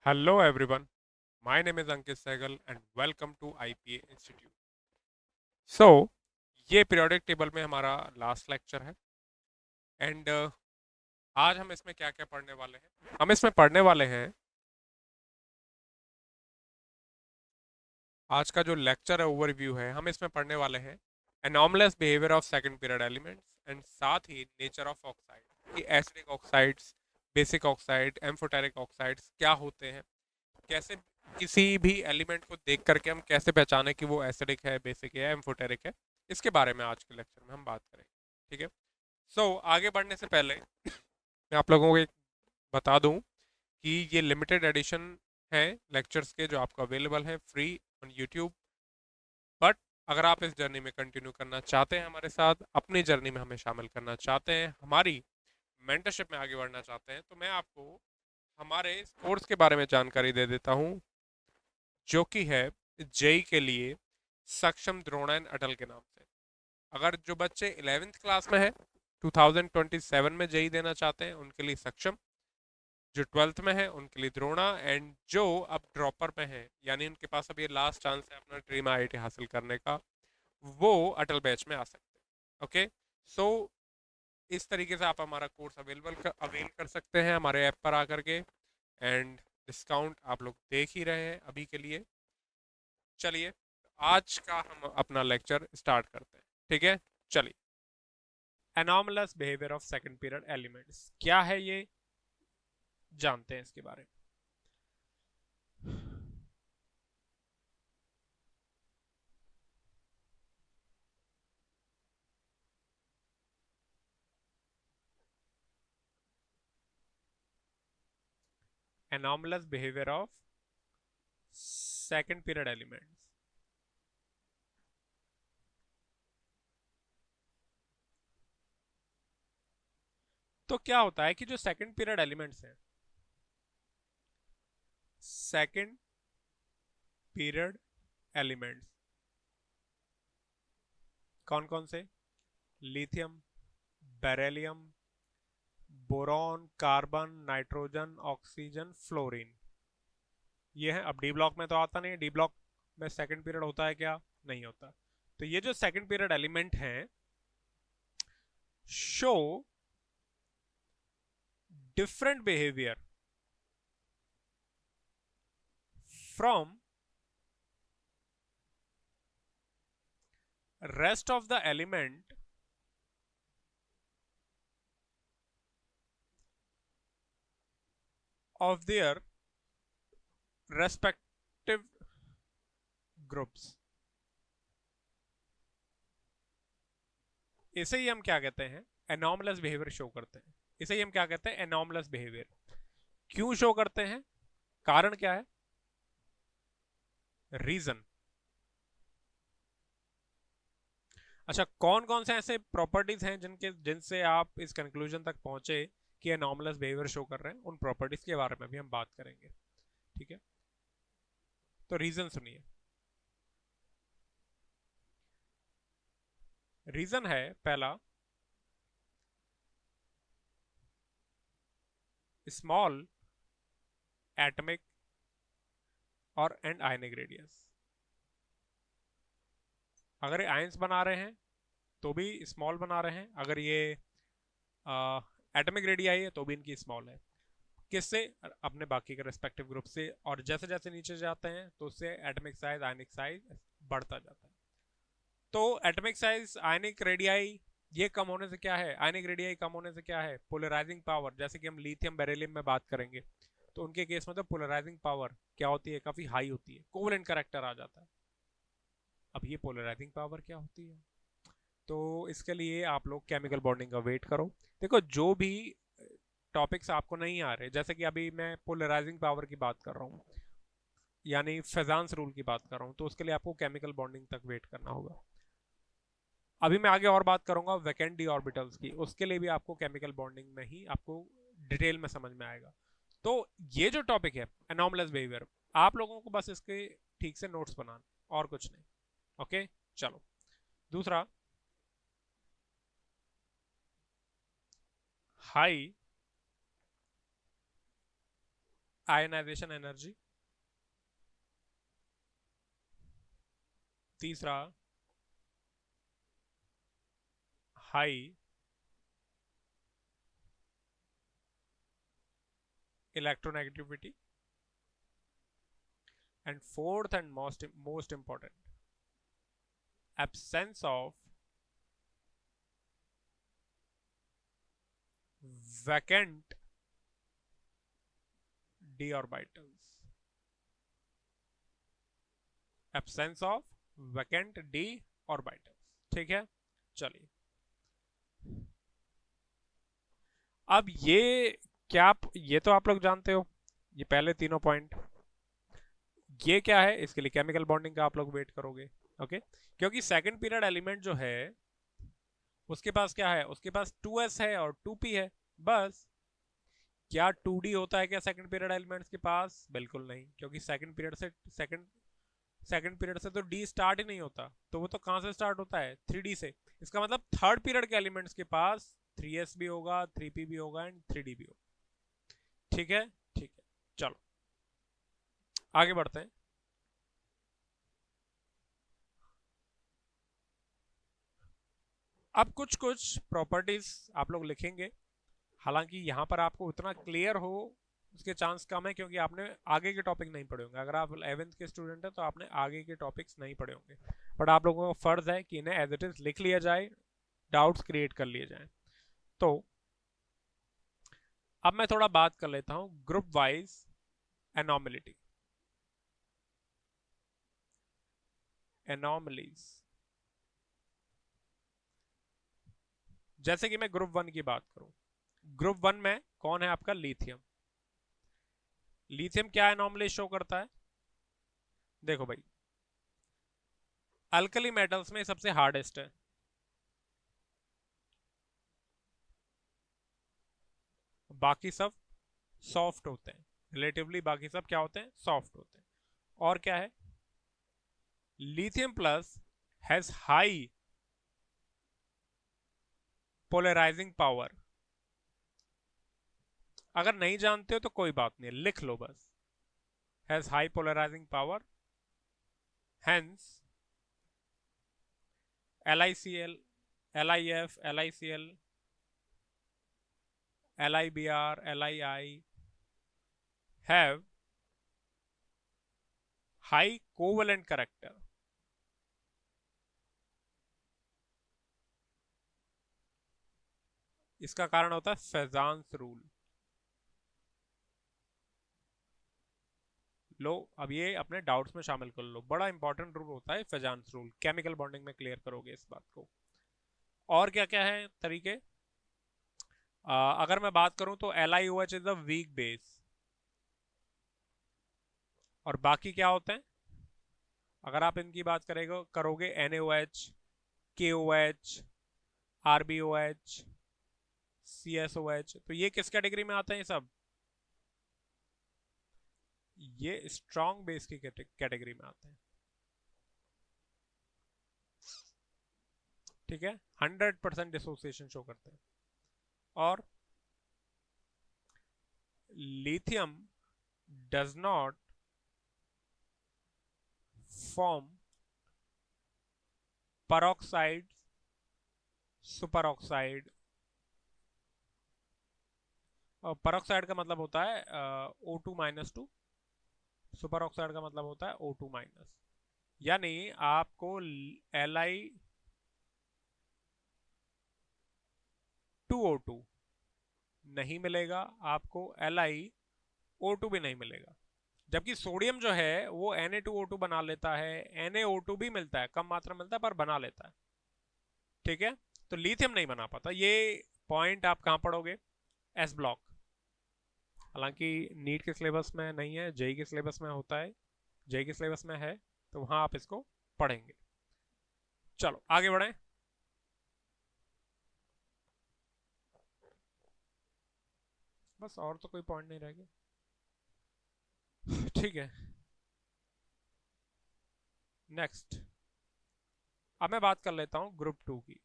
Hello everyone, my name is Ankit Sehgal and welcome to IPA Institute. So, ये periodic table में हमारा last lecture है and आज हम इसमें क्या क्या पढ़ने वाले हैं। हम इसमें पढ़ने वाले हैं, आज का जो लेक्चर है ओवरव्यू है, हम इसमें पढ़ने वाले हैं anomalous behaviour of second period elements and साथ ही नेचर ऑफ ऑक्साइड कि acidic oxides, basic oxide, amphoteric oxides क्या होते हैं, कैसे किसी भी एलिमेंट को देख करके हम कैसे पहचाने कि वो एसिडिक है, बेसिक है, एम्फोटेरिक है। इसके बारे में आज के लेक्चर में हम बात करेंगे। ठीक है। आगे बढ़ने से पहले मैं आप लोगों को एक बता दूं कि ये लिमिटेड एडिशन है लेक्चर्स के जो आपको अवेलेबल हैं फ्री ऑन यूट्यूब। बट अगर आप इस जर्नी में कंटिन्यू करना चाहते हैं, हमारे साथ अपनी जर्नी में हमें शामिल करना चाहते हैं, हमारी मेंटरशिप में आगे बढ़ना चाहते हैं, तो मैं आपको हमारे कोर्स के बारे में जानकारी दे देता हूँ, जो कि है जेई के लिए सक्षम द्रोणायन अटल के नाम से। अगर जो बच्चे 11th क्लास में है 2027 में जेई देना चाहते हैं, उनके लिए सक्षम। जो 12th में है उनके लिए द्रोणा, एंड जो अब ड्रॉपर में है यानी उनके पास अब ये लास्ट चांस है अपना ड्रीम आईआईटी हासिल करने का, वो अटल बैच में आ सकते हैं। ओके। सो इस तरीके से आप हमारा कोर्स अवेल कर सकते हैं हमारे ऐप पर आकर के, एंड डिस्काउंट आप लोग देख ही रहे हैं अभी के लिए। चलिए आज का हम अपना लेक्चर स्टार्ट करते हैं। ठीक है, चलिए। Anomalous behaviour of second period elements क्या है, ये जानते हैं इसके बारे में। Anomalous behaviour of second period elements. तो क्या होता है कि जो सेकंड पीरियड एलिमेंट्स हैं, सेकंड पीरियड एलिमेंट्स कौन कौन से? Lithium, beryllium, boron, carbon, nitrogen, oxygen, fluorine, ये है। अब डी ब्लॉक में तो आता नहीं है, डी ब्लॉक में सेकंड पीरियड होता है क्या? नहीं होता। तो ये जो सेकंड पीरियड एलिमेंट हैं, show different behaviour from rest of the element of their respective groups। इसे ही हम क्या कहते हैं? एनॉमलस बिहेवियर शो करते हैं। इसे ही हम क्या कहते हैं? Anomalous behaviour. क्यों शो करते हैं? कारण क्या है? रीजन। अच्छा, कौन कौन से ऐसे प्रॉपर्टीज हैं जिनसे आप इस कंक्लूजन तक पहुंचे कि एनॉमलस बिहेवियर शो कर रहे हैं? उन प्रॉपर्टीज के बारे में भी हम बात करेंगे। ठीक है, तो रीजन सुनिए। रीजन है पहला, स्मॉल एटमिक और एंड आयनिक रेडियस। अगर ये आयंस बना रहे हैं तो भी स्मॉल बना रहे हैं, अगर ये एटमिक रेडियाई है तो भी इनकी स्मॉल है। किससे? अपने बाकी के रेस्पेक्टिव ग्रुप से। और जैसे जैसे नीचे जाते हैं तो उससे एटमिक साइज, आयनिक साइज बढ़ता जाता है। तो एटमिक साइज, आयनिक रेडियाई ये कम होने से क्या है? आयनिक रेडियाई कम होने से क्या है? Polarising power. जैसे कि हम लिथियम बेरिलियम में बात करेंगे तो उनके केस में तो पोलराइजिंग पावर क्या होती है? काफी हाई होती है, कोवलेंट करेक्टर आ जाता है। अब ये पोलराइजिंग पावर क्या होती है? तो इसके लिए आप लोग केमिकल बॉन्डिंग का वेट करो। देखो, जो भी टॉपिक्स आपको नहीं आ रहे, जैसे कि अभी मैं पोलराइजिंग पावर की बात कर रहा हूँ यानी फेजांस रूल की बात कर रहा हूँ, तो उसके लिए आपको केमिकल बॉन्डिंग तक वेट करना होगा। अभी मैं आगे और बात करूंगा वैकेंट डी ऑर्बिटल्स की, उसके लिए भी आपको केमिकल बॉन्डिंग में ही आपको डिटेल में समझ में आएगा। तो ये जो टॉपिक है एनॉमलस बिहेवियर, आप लोगों को बस इसके ठीक से नोट्स बनाना, और कुछ नहीं। ओके, चलो। दूसरा, हाई आयनाइजेशन एनर्जी, तीसरा high electronegativity, and fourth and most important, absence of vacant d orbitals, absence of vacant d orbitals। ठीक है, चलिए अब ये तो आप लोग जानते हो, ये पहले तीनों पॉइंट। ये क्या है, इसके लिए केमिकल बॉन्डिंग का आप लोग वेट करोगे, ओके। क्योंकि सेकंड पीरियड एलिमेंट जो है उसके पास क्या है, उसके पास 2s है और 2p है, बस। क्या 2d होता है क्या सेकंड पीरियड एलिमेंट्स के पास? बिल्कुल नहीं, क्योंकि सेकंड पीरियड से तो डी स्टार्ट ही नहीं होता, तो वो तो कहां से स्टार्ट होता है, 3d से। इसका मतलब थर्ड पीरियड के एलिमेंट्स के पास 3s भी होगा, 3p भी होगा एंड 3d भी होगा। ठीक है, ठीक है, चलो आगे बढ़ते हैं। अब कुछ कुछ प्रॉपर्टीज आप लोग लिखेंगे, हालांकि यहां पर आपको उतना क्लियर हो उसके चांस कम है, क्योंकि आपने आगे के टॉपिक नहीं पढ़े होंगे। अगर आप 11th के स्टूडेंट हैं तो आपने आगे के टॉपिक्स नहीं पढ़े होंगे, बट आप लोगों का फर्ज है कि इन्हें एज इट इज लिख लिया जाए, डाउट्स क्रिएट कर लिए जाए। तो अब मैं थोड़ा बात कर लेता हूं ग्रुप वाइज एनॉमलिटी, एनॉमलीज। जैसे कि मैं ग्रुप 1 की बात करूं, ग्रुप 1 में कौन है आपका, लिथियम। लिथियम क्या एनॉमली शो करता है, देखो भाई, अल्कली मेटल्स में सबसे हार्डेस्ट है, बाकी सब सॉफ्ट होते हैं, रिलेटिवली बाकी सब क्या होते हैं, सॉफ्ट होते हैं। और क्या है, lithium plus has high polarising power. अगर नहीं जानते हो तो कोई बात नहीं, लिख लो बस, has high polarising power, hence LiCl, LiF, LiCl, LiBr, Lii have high covalent character। इसका कारण होता है फेजांस रूल। लो अब ये अपने डाउट्स में शामिल कर लो, बड़ा इंपॉर्टेंट रूल होता है फेजांस रूल, केमिकल बॉन्डिंग में क्लियर करोगे इस बात को। और क्या क्या है तरीके, अगर मैं बात करूं तो LiOH is a weak base, और बाकी क्या होते हैं, अगर आप इनकी बात करोगे NaOH, KOH, RbOH, CSOH, तो ये किस कैटेगरी में आते हैं सब, ये स्ट्रॉन्ग बेस की कैटेगरी में आते हैं। ठीक है, 100% डिसोसिएशन शो करते हैं। और lithium does not form peroxide, superoxide. और peroxide का मतलब होता है O2-2, सुपरऑक्साइड का मतलब होता है O2-। यानी आपको Li2O2 नहीं मिलेगा, आपको LiO2 भी नहीं मिलेगा। जबकि सोडियम जो है वो Na2O2 बना लेता है, NaO2 भी मिलता है, कम मात्रा मिलता है पर बना लेता है। ठीक है, तो लिथियम नहीं बना पाता। ये पॉइंट आप कहां पढ़ोगे, एस ब्लॉक। हालांकि नीट के सिलेबस में नहीं है, जेई के सिलेबस में होता है, जेई के सिलेबस में है, तो वहां आप इसको पढ़ेंगे। चलो आगे बढ़ें। बस और तो कोई पॉइंट नहीं रह गया। ठीक है, नेक्स्ट। अब मैं बात कर लेता हूं ग्रुप 2 की।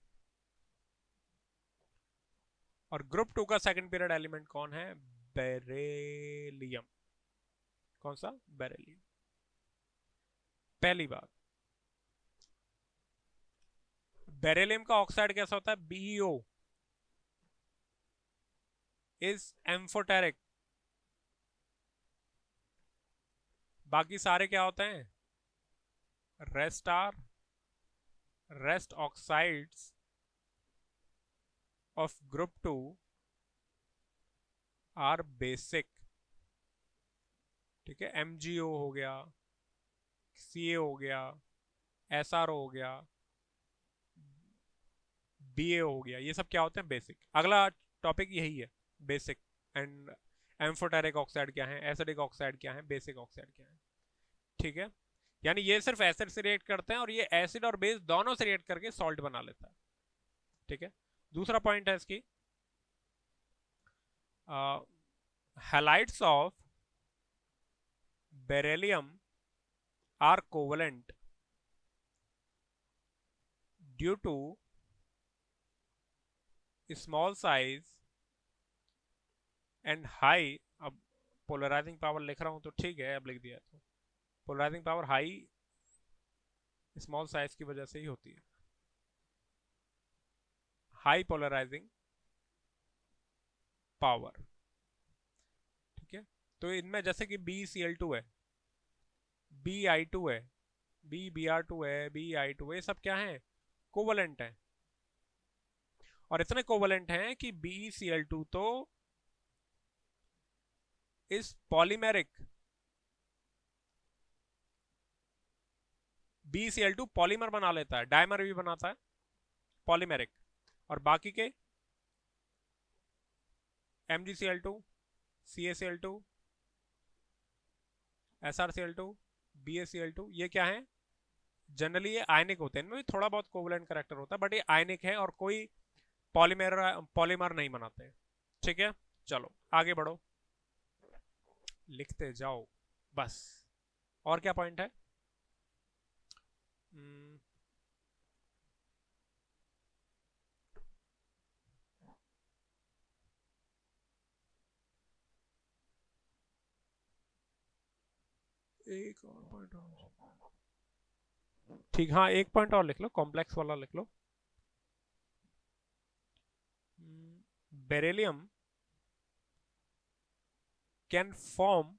और ग्रुप 2 का सेकंड पीरियड एलिमेंट कौन है, बेरेलियम। कौन सा? बेरिलियम। पहली बात, बेरिलियम का ऑक्साइड कैसा होता है? BEO is amphoteric. बाकी सारे क्या होते हैं? Rest are, rest oxides of group 2 are basic. ठीक है, MgO हो गया, Ca हो गया, SRO हो गया, BA हो गया, ये सब क्या होते हैं? बेसिक। अगला टॉपिक यही है, बेसिक एंड एम्फोटेरिक ऑक्साइड क्या है, एसिडिक ऑक्साइड क्या है, बेसिक ऑक्साइड क्या है। ठीक है, यानी ये सिर्फ एसिड से रिएक्ट करते हैं और ये एसिड और बेस दोनों से रिएक्ट करके सॉल्ट बना लेता है। ठीक है, दूसरा पॉइंट है इसकी, halides of beryllium are covalent due to small size and high. अब पोलराइजिंग पावर लिख रहा हूं तो ठीक है, अब लिख दिया तो polarising power high small size की वजह से ही होती है। High polarising power. ठीक है, तो इनमें जैसे कि BCl2 है, BI2 है, BBr2 है, BI2, ये सब क्या है? कोवलेंट है। और इतने कोवलेंट हैं कि BeCl2 तो इस पॉलीमेरिक, BeCl2 पॉलीमर बना लेता है, डायमर भी बनाता है, पॉलीमेरिक। और बाकी के MgCl2, CaCl2, SrCl2, BaCl2, ये क्या है? जनरली ये आयनिक होते हैं, इनमें भी थोड़ा बहुत कोवलेंट करेक्टर होता है, बट ये आयनिक है और कोई पॉलीमर नहीं बनाते। ठीक है, चलो आगे बढ़ो, लिखते जाओ बस। और क्या पॉइंट है? हम्म, एक और पॉइंट और, ठीक, हाँ एक पॉइंट और लिख लो, कॉम्प्लेक्स वाला लिख लो। Beryllium can form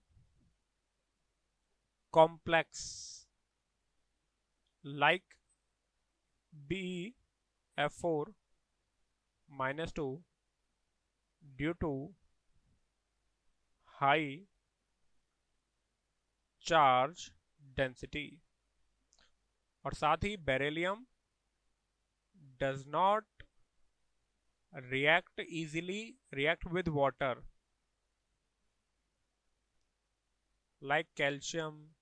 complex like BeF4-2 due to high charge density. और साथ ही beryllium does not react with water like calcium,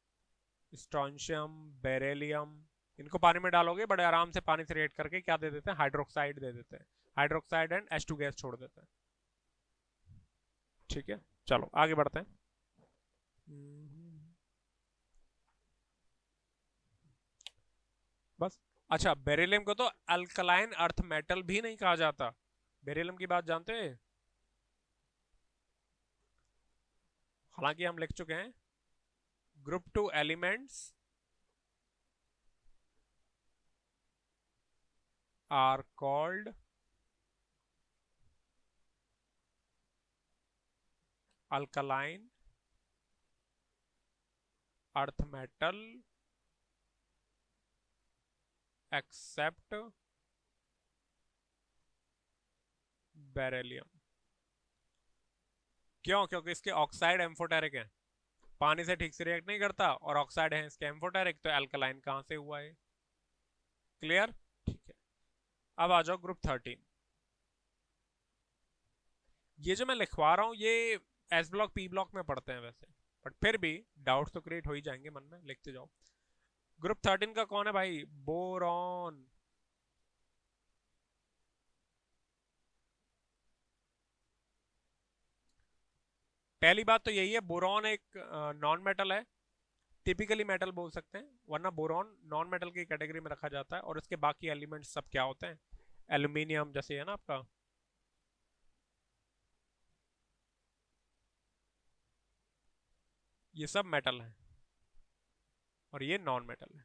strontium, beryllium. इनको पानी में डालोगे बड़े आराम से पानी से रिएक्ट करके क्या दे देते हैं? हाइड्रोक्साइड दे देते हैं, हाइड्रोक्साइड एंड H2 गैस छोड़ देते हैं। ठीक है, चलो आगे बढ़ते हैं। बस। अच्छा, बेरिलियम को तो अल्कलाइन अर्थ मेटल भी नहीं कहा जाता। बेरिलियम की बात जानते हैं? हालांकि हम लिख चुके हैं, group 2 elements are called alkaline earth metal except beryllium. क्यों? क्योंकि इसके ऑक्साइड एम्फोटेरिक है, पानी से ठीक से रिएक्ट नहीं करता, और ऑक्साइड है इसके एम्फोटेरिक, तो अल्कलाइन कहां से हुआ है? क्लियर? ठीक है, अब आ जाओ ग्रुप 13। ये जो मैं लिखवा रहा हूं ये S ब्लॉक P ब्लॉक में पढ़ते हैं वैसे, बट फिर भी डाउट्स तो क्रिएट हो ही जाएंगे मन में, लिखते जाओ। ग्रुप 13 का कौन है भाई? बोरॉन। पहली बात तो यही है, बोरॉन एक नॉन मेटल है, टिपिकली मेटल बोल सकते हैं, वरना बोरॉन नॉन मेटल की कैटेगरी में रखा जाता है। और इसके बाकी एलिमेंट्स सब क्या होते हैं? एल्यूमिनियम जैसे है ना आपका, ये सब मेटल है और ये नॉन मेटल है।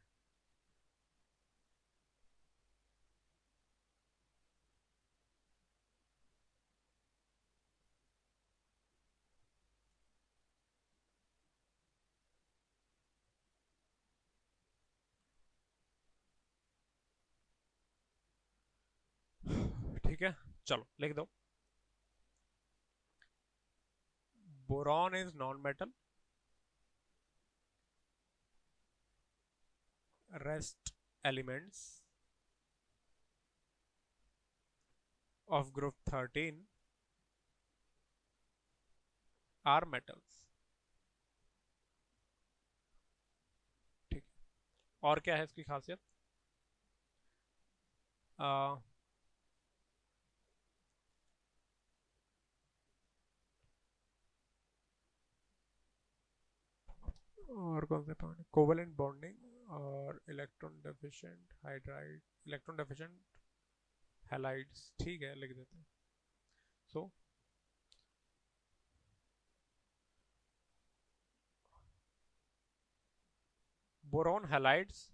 ठीक है, चलो लिख दो। Boron is non metal, rest elements of group 13 are metals। ठीक, और क्या है इसकी खासियत? आ, और कौन से पानी, कोवेलेंट बॉन्डिंग और electron deficient hydride, electron deficient halides. ठीक है, लिख देते हैं। So boron halides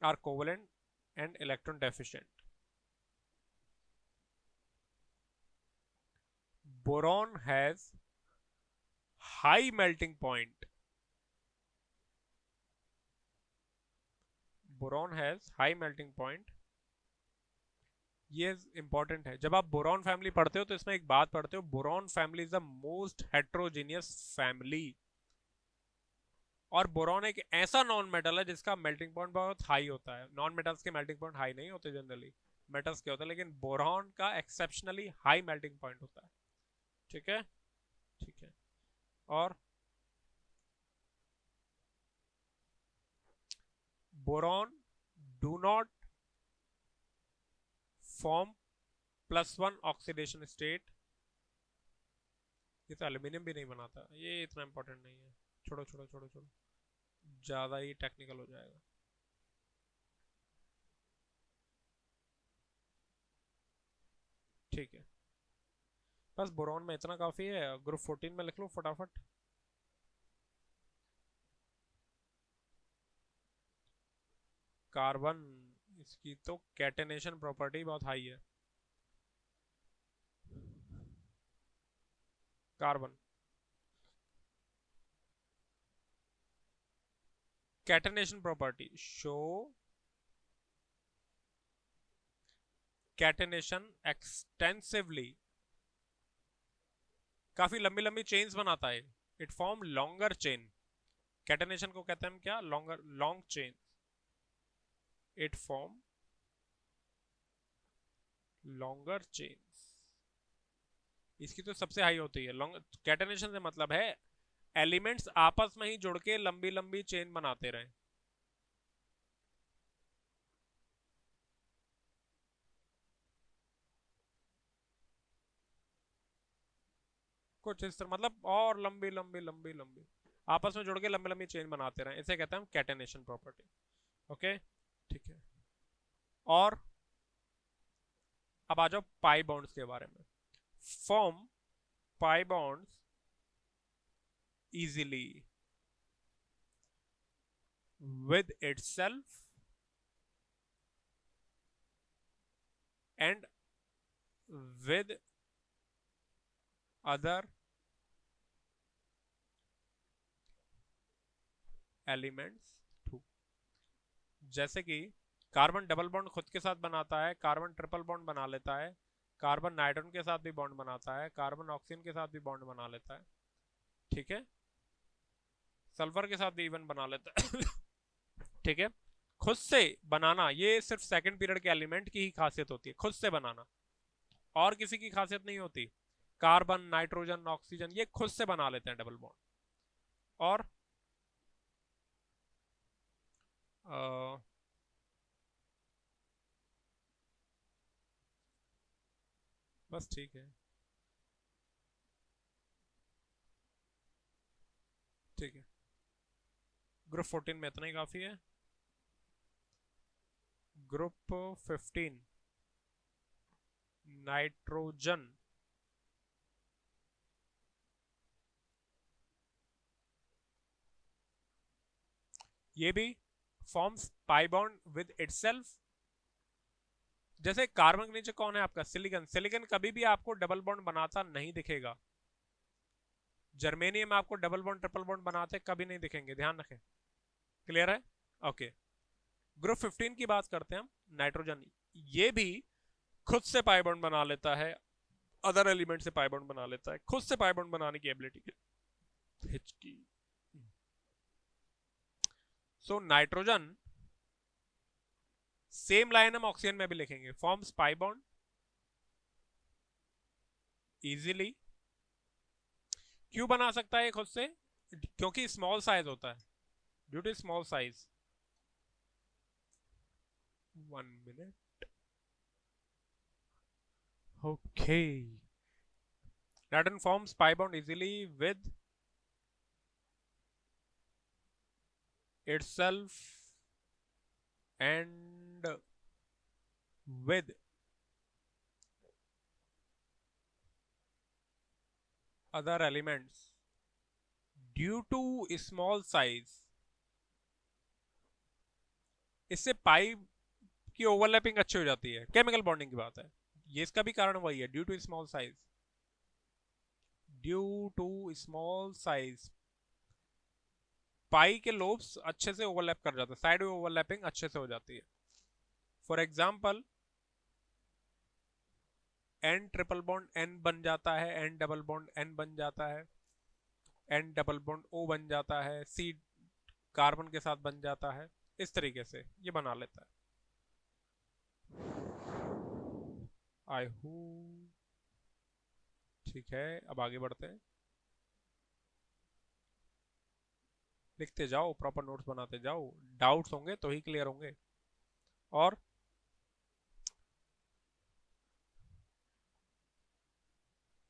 are covalent and electron deficient। Boron has high melting point। Boron has high melting point। ये इंपॉर्टेंट है, जब आप बोरॉन फैमिली पढ़ते हो तो इसमें एक बात पढ़ते हो, boron family is the most heterogeneous family. और बोरॉन एक ऐसा नॉन मेटल है जिसका मेल्टिंग पॉइंट बहुत हाई होता है। नॉन मेटल्स के मेल्टिंग पॉइंट हाई नहीं होते जनरली, मेटल्स के होते हैं, लेकिन बोरॉन का एक्सेप्शनली हाई मेल्टिंग पॉइंट होता है। ठीक है, ठीक है। और boron do not form +1 oxidation state. ये तो एल्यूमिनियम भी नहीं बनाता, ये इतना इंपॉर्टेंट नहीं है। छोड़ो छोड़ो छोड़ो छोड़ो, ज्यादा ही टेक्निकल हो जाएगा। ठीक है, बस बोरॉन में इतना काफी है। ग्रुप 14 में लिख लो फटाफट। कार्बन, इसकी तो कैटेनेशन प्रॉपर्टी बहुत हाई है। Carbon catenation property show catenation extensively, काफी लंबी लंबी चेन्स बनाता है। It form longer chain. Catenation को कहते हैं हम क्या, longer, long chain. It form longer chains. इसकी तो सबसे हाई होती है। लॉन्ग कैटेनेशन से मतलब है एलिमेंट्स आपस में ही जुड़ के लंबी लंबी चेन बनाते रहे। कुछ इस तरह, मतलब और लंबी लंबी लंबी लंबी आपस में जुड़ के लंबी लंबी चेन बनाते रहे, इसे कहते हैं हम कैटेनेशन प्रॉपर्टी। ओके, ठीक है। और अब आ जाओ पाई बॉन्ड्स के बारे में। Form pi bonds easily with itself and with other elements too। जैसे कि कार्बन डबल बॉन्ड खुद के साथ बनाता है, कार्बन ट्रिपल बॉन्ड बना लेता है, कार्बन नाइट्रोजन के साथ भी बॉन्ड बनाता है, कार्बन ऑक्सीजन के साथ भी बॉन्ड बना लेता है। ठीक है, सल्फर के साथ भी इवन बना लेता है। ठीक है, खुद से बनाना ये सिर्फ सेकंड पीरियड के एलिमेंट की ही खासियत होती है, खुद से बनाना, और किसी की खासियत नहीं होती। कार्बन नाइट्रोजन ऑक्सीजन ये खुद से बना लेते हैं डबल बॉन्ड। और आ, बस ठीक है, ठीक है। ग्रुप 14 में इतना ही काफी है। ग्रुप 15 नाइट्रोजन ये भी forms pi bond with itself. जैसे कार्बन के नीचे कौन है आपका, सिलिकॉन। सिलिकॉन कभी भी आपको डबल बॉन्ड बनाता नहीं दिखेगा। जर्मेनियम आपको डबल बॉन्ड ट्रिपल बॉन्ड बनाते कभी नहीं दिखेंगे, ध्यान रखें। क्लियर है? ओके। ग्रुप 15 की बात करते हैं हम, नाइट्रोजन। ये भी खुद से पाई बॉन्ड बना लेता है, अदर एलिमेंट से पाई बॉन्ड बना लेता है, खुद से पाई बॉन्ड बनाने की एबिलिटी। हिचकी। सो नाइट्रोजन, सेम लाइन हम ऑक्सीजन में भी लिखेंगे, फॉर्म्स पाई बॉन्ड इजीली। क्यों बना सकता है खुद से? क्योंकि स्मॉल साइज होता है, due to small size. 1 minute. Okay. Nitrogen forms pi bond easily with itself and with other elements due to small size। इससे पाई की ओवरलैपिंग अच्छी हो जाती है, केमिकल बॉन्डिंग की बात है। ये इसका भी कारण वही है, due to small size. Due to small size pi के लोब्स अच्छे से ओवरलैप कर जाते हैं, साइड में ओवरलैपिंग अच्छे से हो जाती है। For example, N triple bond N बन जाता है, एन डबल बॉन्ड एन बन जाता है, एन डबल बॉन्ड ओ बन जाता है, सी कार्बन के साथ बन जाता है। इस तरीके से ये बना लेता है। आई होप ठीक है। अब आगे बढ़ते हैं, लिखते जाओ, प्रॉपर नोट्स बनाते जाओ। डाउट्स होंगे तो ही क्लियर होंगे। और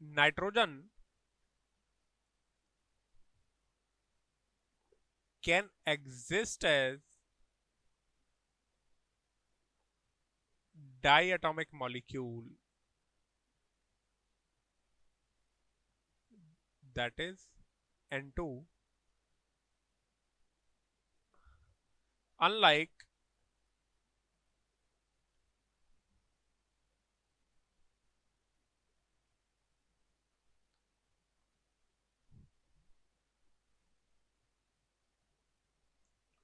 nitrogen can exist as diatomic molecule, that is N2, unlike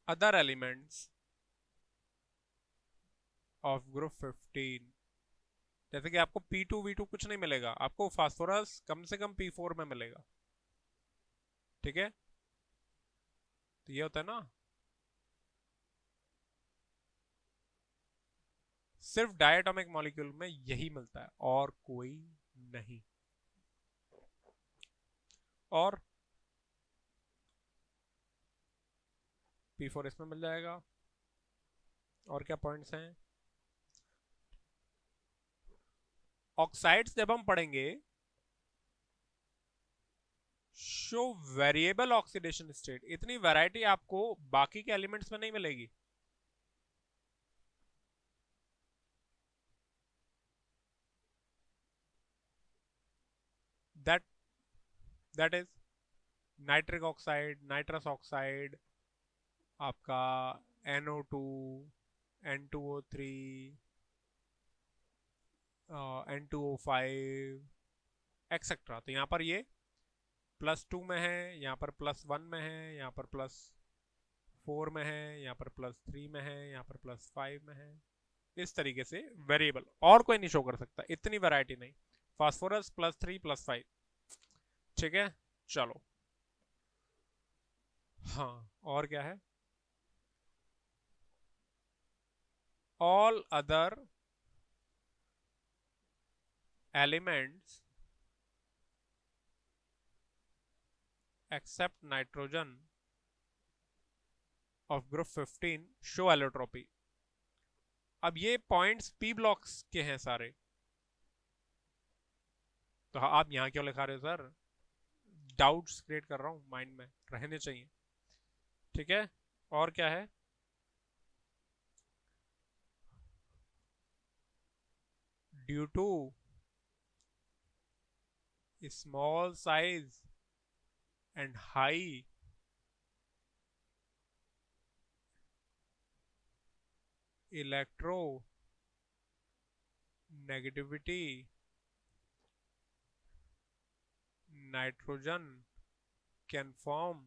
other elements of group 15। जैसे कि आपको P2V2 कुछ नहीं मिलेगा, आपको फास्फोरस कम से कम P4 में मिलेगा। ठीक है, तो ये होता है ना, सिर्फ डायटोमिक मॉलिक्यूल में यही मिलता है और कोई नहीं। और P4 इसमें मिल जाएगा। और क्या पॉइंट्स हैं? ऑक्साइड्स जब हम पढ़ेंगे, शो वेरिएबल ऑक्सीडेशन स्टेट, इतनी वैरायटी आपको बाकी के एलिमेंट्स में नहीं मिलेगी। That that is nitric oxide, nitrous oxide, आपका NO2, N2O3, N2O5 एक्सेट्रा। तो यहाँ पर ये +2 में है, यहाँ पर +1 में है, यहाँ पर +4 में है, यहाँ पर +3 में है, यहाँ पर +5 में है। इस तरीके से वेरिएबल और कोई नहीं शो कर सकता, इतनी वैरायटी नहीं। फास्फोरस +3 +5। ठीक है, चलो। हाँ, और क्या है? All other elements except nitrogen of group 15 show allotropy. अब ये पॉइंट्स पी ब्लॉक्स के हैं सारे, तो आप यहां क्यों लिखा रहे हो सर? डाउट्स क्रिएट कर रहा हूं माइंड में, रहने चाहिए। ठीक है, और क्या है? Due to small size and high electronegativity nitrogen can form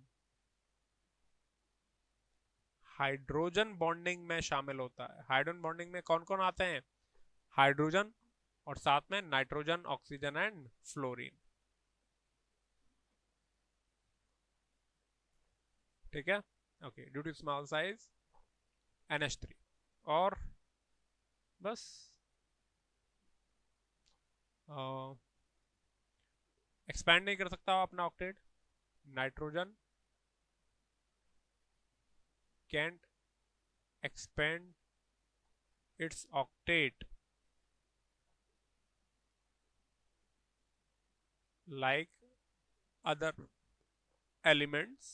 hydrogen bonding में शामिल होता है। हाइड्रोजन बॉन्डिंग में कौन कौन आते हैं? हाइड्रोजन और साथ में नाइट्रोजन, ऑक्सीजन एंड फ्लोरीन। ठीक है, okay. Due to small size NH3 और बस एक्सपैंड नहीं कर सकता अपना octet. Nitrogen can't expand its octet like other elements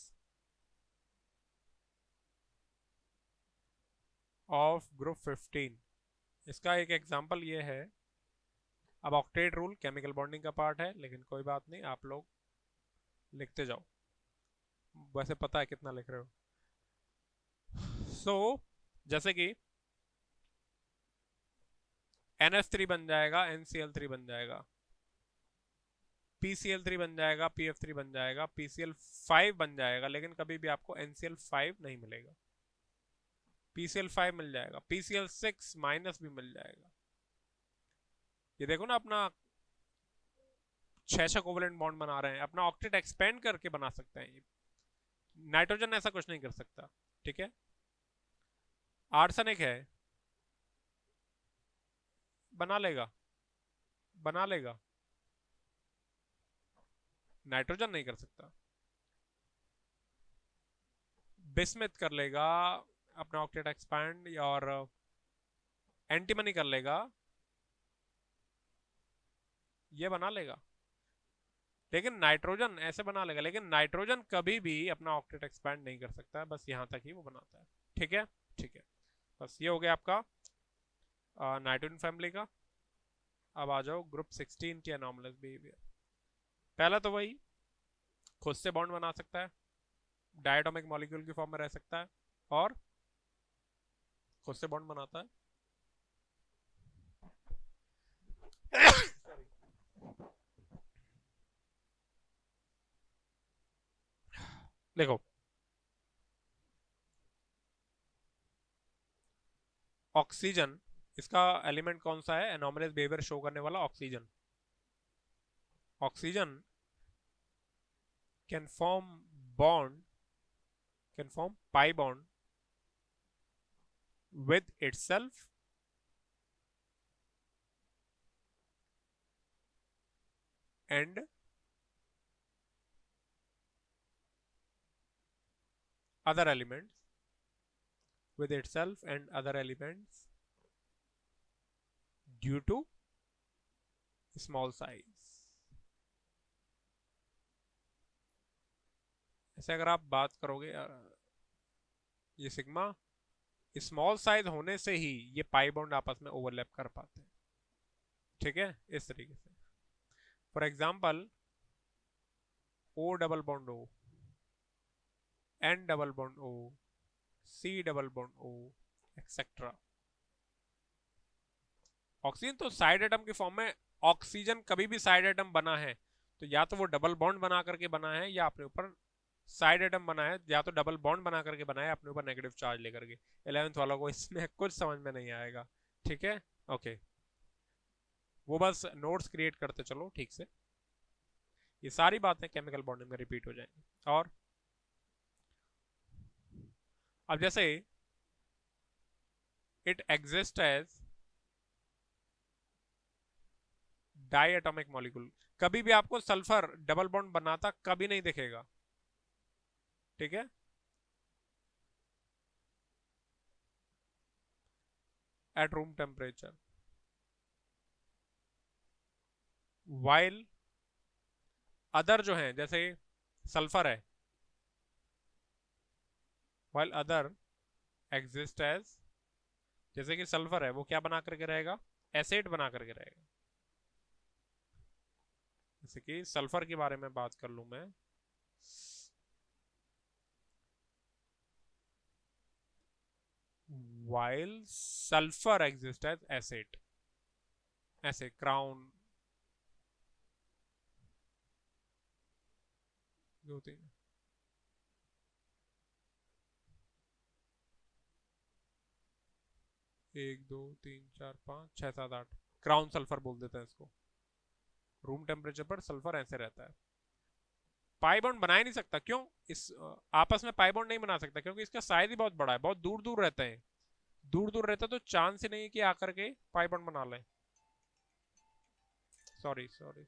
of group 15। इसका एक एग्जांपल ये है। अब ऑक्टेट रूल केमिकल बॉन्डिंग का पार्ट है, लेकिन कोई बात नहीं, आप लोग लिखते जाओ। वैसे पता है कितना लिख रहे हो। जैसे कि NH3 बन जाएगा, NCl3 बन जाएगा, PCl3 बन जाएगा, PF3 बन जाएगा, PCl5 बन जाएगा, लेकिन कभी भी आपको NCl5 नहीं मिलेगा। PCl5 मिल जाएगा, PCl6 माइनस भी मिल जाएगा। ये देखो ना, अपना 6 कोवेलेंट बॉन्ड बना रहे हैं, अपना ऑक्टेट एक्सपेंड करके बना सकते हैं। नाइट्रोजन ऐसा कुछ नहीं कर सकता। ठीक है, आर्सेनिक है, बना लेगा, बना लेगा, नाइट्रोजन नहीं कर सकता। बिस्मिथ कर लेगा अपना ऑक्टेट एक्सपैंड, और एंटीमनी कर लेगा, ये बना लेगा। लेकिन नाइट्रोजन ऐसे बना लेगा, लेकिन नाइट्रोजन कभी भी अपना ऑक्टेट एक्सपैंड नहीं कर सकता है, बस यहां तक ही वो बनाता है। ठीक है, ठीक है, बस ये हो गया आपका नाइट्रोजन फैमिली का। अब आ जाओ ग्रुप 16 की एनॉमलस बिहेवियर। पहला तो वही, खुद से बॉन्ड बना सकता है, डायटोमिक मॉलिक्यूल की फॉर्म में रह सकता है, और खुद से बॉन्ड बनाता है। देखो, ऑक्सीजन, इसका एलिमेंट कौन सा है एनॉमलस बिहेवियर शो करने वाला? Oxygen. Oxygen can form bond, can form pi bond with itself and other elements, with itself and other elements due to small size। ऐसे अगर आप बात करोगे, ये सिग्मा स्मॉल साइज होने से ही ये पाई बॉन्ड आपस में ओवरलैप कर पाते हैं। ठीक है, इस तरीके से। For example, O double bond O, N double bond O, C double bond O, etcetera. Oxygen तो साइड एटम की फॉर्म में, ऑक्सीजन कभी भी साइड एटम बना है तो या तो वो डबल बॉन्ड बना करके बना है, या अपने ऊपर साइड एटम बना है, या तो डबल बॉन्ड बना करके बना है अपने ऊपर नेगेटिव चार्ज लेकर के। 11th वालों को इसमें कुछ समझ में नहीं आएगा। ठीक है, ओके, वो बस नोट्स क्रिएट करते चलो ठीक से, ये सारी बातें केमिकल बॉन्डिंग में रिपीट हो जाएंगी। और अब जैसे it exist as diatomic molecule, कभी भी आपको सल्फर डबल बॉन्ड बनाता कभी नहीं दिखेगा। ठीक है, at room temperature, while other जो है, जैसे सल्फर है, वाइल अदर एग्जिस्ट एज, जैसे कि सल्फर है वो क्या बना करके रहेगा? एसिड बना करके रहेगा। जैसे कि सल्फर के बारे में बात कर लूं मैं, while sulfur exists as acid, ऐसे क्राउन 2 3 1 2 3 4 5 6 7 8 क्राउन सल्फर बोल देते हैं इसको। रूम टेम्परेचर पर सल्फर ऐसे रहता है। पाई बॉन्ड बना ही नहीं सकता, क्यों? इस आपस में पाई बॉन्ड नहीं बना सकता क्योंकि इसका साइज ही बहुत बड़ा है, बहुत दूर दूर रहते हैं। दूर दूर रहता तो चांस ही नहीं है कि आकर के पाई बॉन्ड बना ले। Sorry sorry.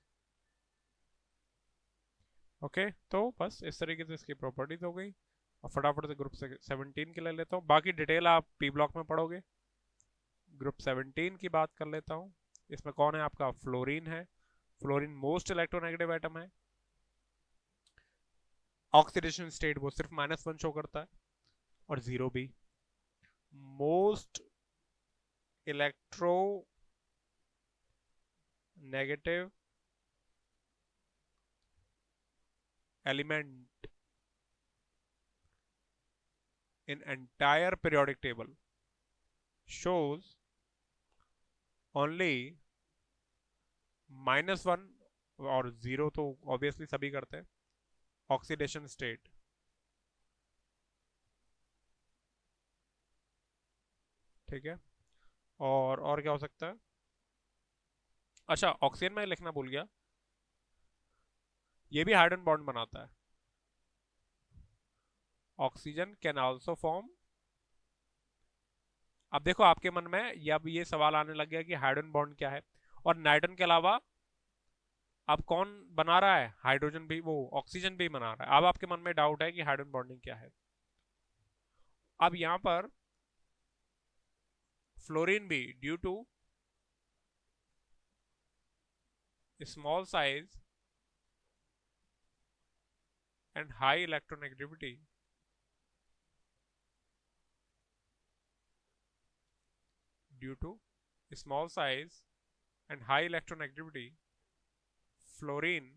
ओके, तो बस इस तरीके से इसकी प्रॉपर्टीज हो गई। और फटाफट से ग्रुप 17 के ले लेता हूँ, बाकी डिटेल आप पी ब्लॉक में पढ़ोगे। ग्रुप 17 की बात कर लेता हूँ। इसमें कौन है आपका? फ्लोरीन है। फ्लोरीन मोस्ट इलेक्ट्रोनेगेटिव एटम है। ऑक्सीडेशन स्टेट वो सिर्फ -1 शो करता है और 0 भी। Most electro negative element in entire periodic table shows only -1 और 0 तो ऑब्वियसली सभी करते हैं, ऑक्सीडेशन स्टेट। ठीक है, और क्या हो सकता है? अच्छा, ऑक्सीजन में लिखना भूल गया, ये भी हाइड्रोजन बॉन्ड बनाता है। Oxygen can also form. अब देखो आपके मन में अब ये सवाल आने लग गया कि हाइड्रोजन बॉन्ड क्या है, और नाइट्रोजन के अलावा अब कौन बना रहा है? हाइड्रोजन भी, वो ऑक्सीजन भी बना रहा है। अब आपके मन में डाउट है कि हाइड्रोजन बॉन्डिंग क्या है। अब यहां पर फ्लोरीन भी due to small size and high electronegativity due to small size and high electronegativity, fluorine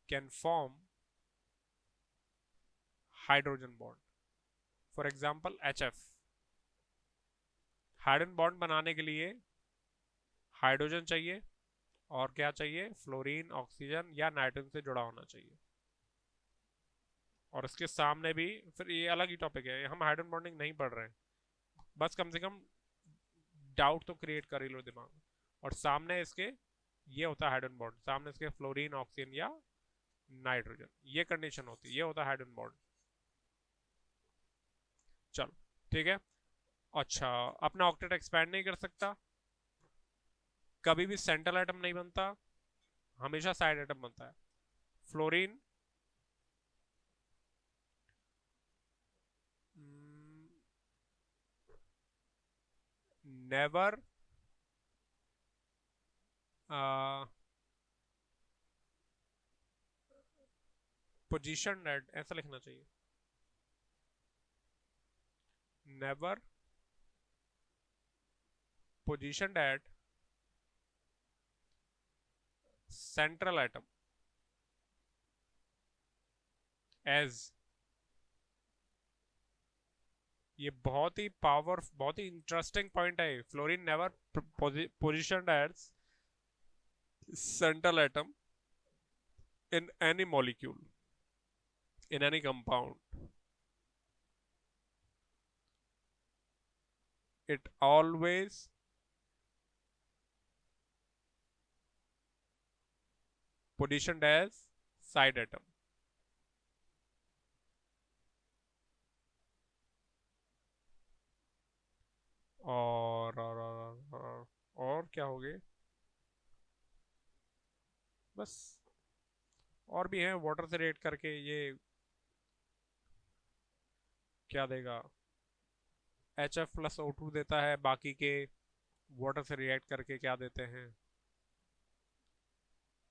can form hydrogen bond. For example, HF। Hydrogen bond बनाने के लिए हाइड्रोजन चाहिए, और क्या चाहिए? फ्लोरीन, ऑक्सीजन या नाइट्रोजन से जुड़ा होना चाहिए। और इसके सामने भी फिर ये अलग ही टॉपिक है, हम हाइड्रोजन बॉन्डिंग नहीं पढ़ रहे हैं, बस कम से कम डाउट तो क्रिएट कर ही लो दिमाग में। और सामने इसके ये होता है हाइड्रोजन बॉन्ड, सामने इसके फ्लोरीन, ऑक्सीजन या नाइट्रोजन, ये कंडीशन होती है, ये होता है हाइड्रोजन बॉन्ड। चलो ठीक है। अच्छा, अपना ऑक्टेट एक्सपैंड नहीं कर सकता, कभी भी सेंट्रल एटम नहीं बनता, हमेशा साइड एटम बनता है। फ्लोरीन नेवर पोजीशन एट, ऐसा लिखना चाहिए, never position at central atom as. ये बहुत ही बहुत ही इंटरेस्टिंग पॉइंट है। Fluorine never position as central atom in any molecule, in any compound. It always positioned as side atom. और क्या हो गए? बस और भी हैं, वाटर से रिएक्ट करके ये क्या देगा? HF+O2 देता है, बाकी के वाटर से रिएक्ट करके क्या देते हैं?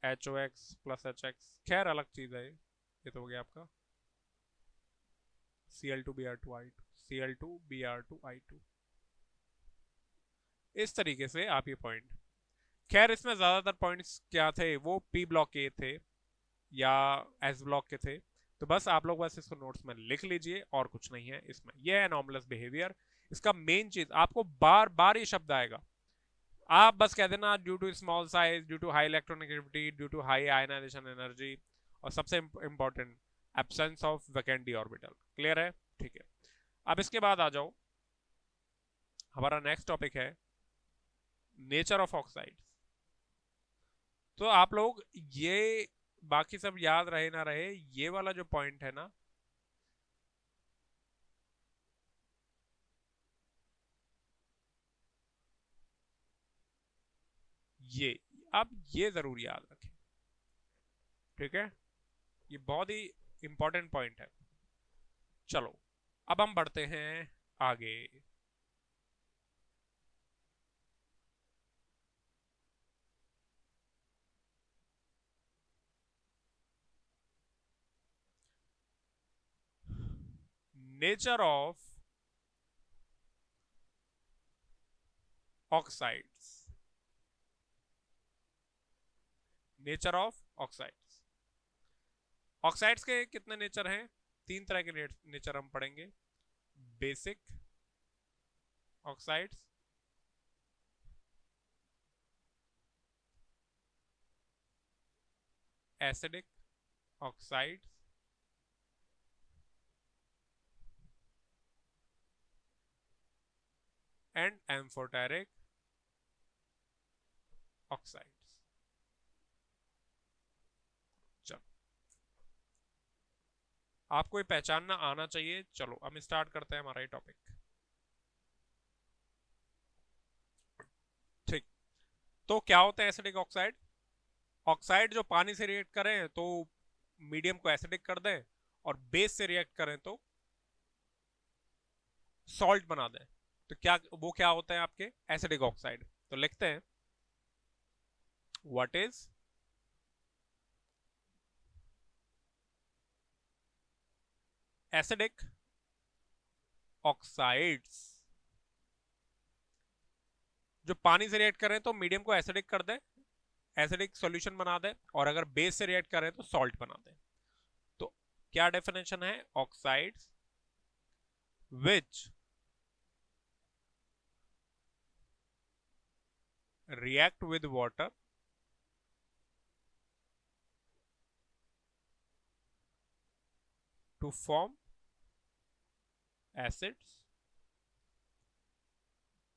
HOX+HX। खैर अलग चीज है ये तो हो गया आपका Cl2Br2I2, Cl2Br2I2। इस तरीके से आप ये पॉइंट। खैर इसमें ज्यादातर पॉइंट्स क्या थे, वो पी ब्लॉक के थे या एस ब्लॉक के थे, तो बस आप लोग बस इसको नोट्स में लिख लीजिए और कुछ नहीं है इसमें। ये है अनॉमलस बिहेवियर। इसका मेन चीज आपको बार बार ये शब्द आएगा, आप बस कह देना due to small size, due to high electronegativity, due to high ionisation energy, और सबसे important absence of vacant d orbital. Clear है? ठीक है। अब इसके बाद आ जाओ, हमारा नेक्स्ट टॉपिक है नेचर ऑफ ऑक्साइड्स। तो आप लोग ये बाकी सब याद रहे ना रहे, ये वाला जो पॉइंट है ना, ये आप ये जरूर याद रखें। ठीक है, ये बहुत ही इंपॉर्टेंट पॉइंट है। चलो अब हम बढ़ते हैं आगे। Nature of oxides. Nature of oxides. Oxides के कितने नेचर हैं? तीन तरह के नेचर हम पढ़ेंगे। Basic oxides, acidic oxides, and amphoteric oxides. चलो आपको ये पहचानना आना चाहिए। चलो हम स्टार्ट करते हैं हमारा ये टॉपिक। ठीक, तो क्या होते हैं एसिडिक ऑक्साइड? ऑक्साइड जो पानी से रिएक्ट करें तो मीडियम को एसिडिक कर दें, और बेस से रिएक्ट करें तो सॉल्ट बना दें। तो क्या वो क्या होते हैं आपके एसिडिक ऑक्साइड? तो लिखते हैं व्हाट इज एसिडिक ऑक्साइड्स। जो पानी से रिएक्ट करें तो मीडियम को एसिडिक कर दें, एसिडिक सॉल्यूशन बना दें, और अगर बेस से रिएक्ट करें तो सॉल्ट बना दें। तो क्या डेफिनेशन है? Oxides which react with water to form acids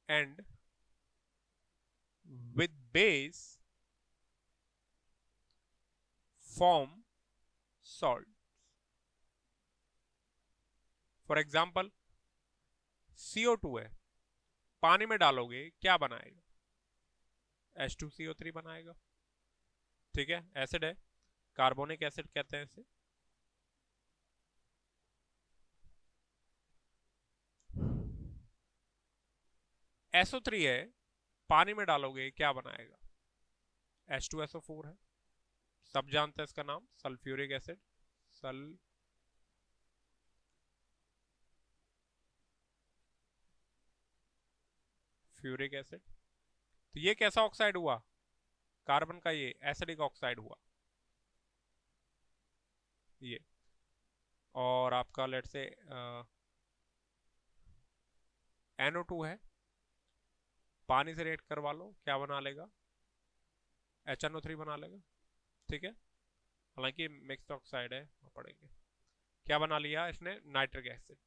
and with base form salts. For example, CO2 है, पानी में डालोगे क्या बनाएगा? H2CO3 बनाएगा। ठीक है, एसिड है, कार्बोनिक एसिड कहते हैं इसे। SO3 है, पानी में डालोगे क्या बनाएगा? H2SO4 है, सब जानते हैं इसका नाम, सल्फ्यूरिक एसिड। Sulphuric acid. तो ये कैसा ऑक्साइड हुआ? कार्बन का ये एसिडिक ऑक्साइड हुआ ये। और आपका लेट से NO2 है, पानी से रिएक्ट करवा लो क्या बना लेगा? HNO3 बना लेगा। ठीक है, हालांकि मिक्स्ड ऑक्साइड है, पढ़ेंगे क्या बना लिया इसने, नाइट्रिक एसिड।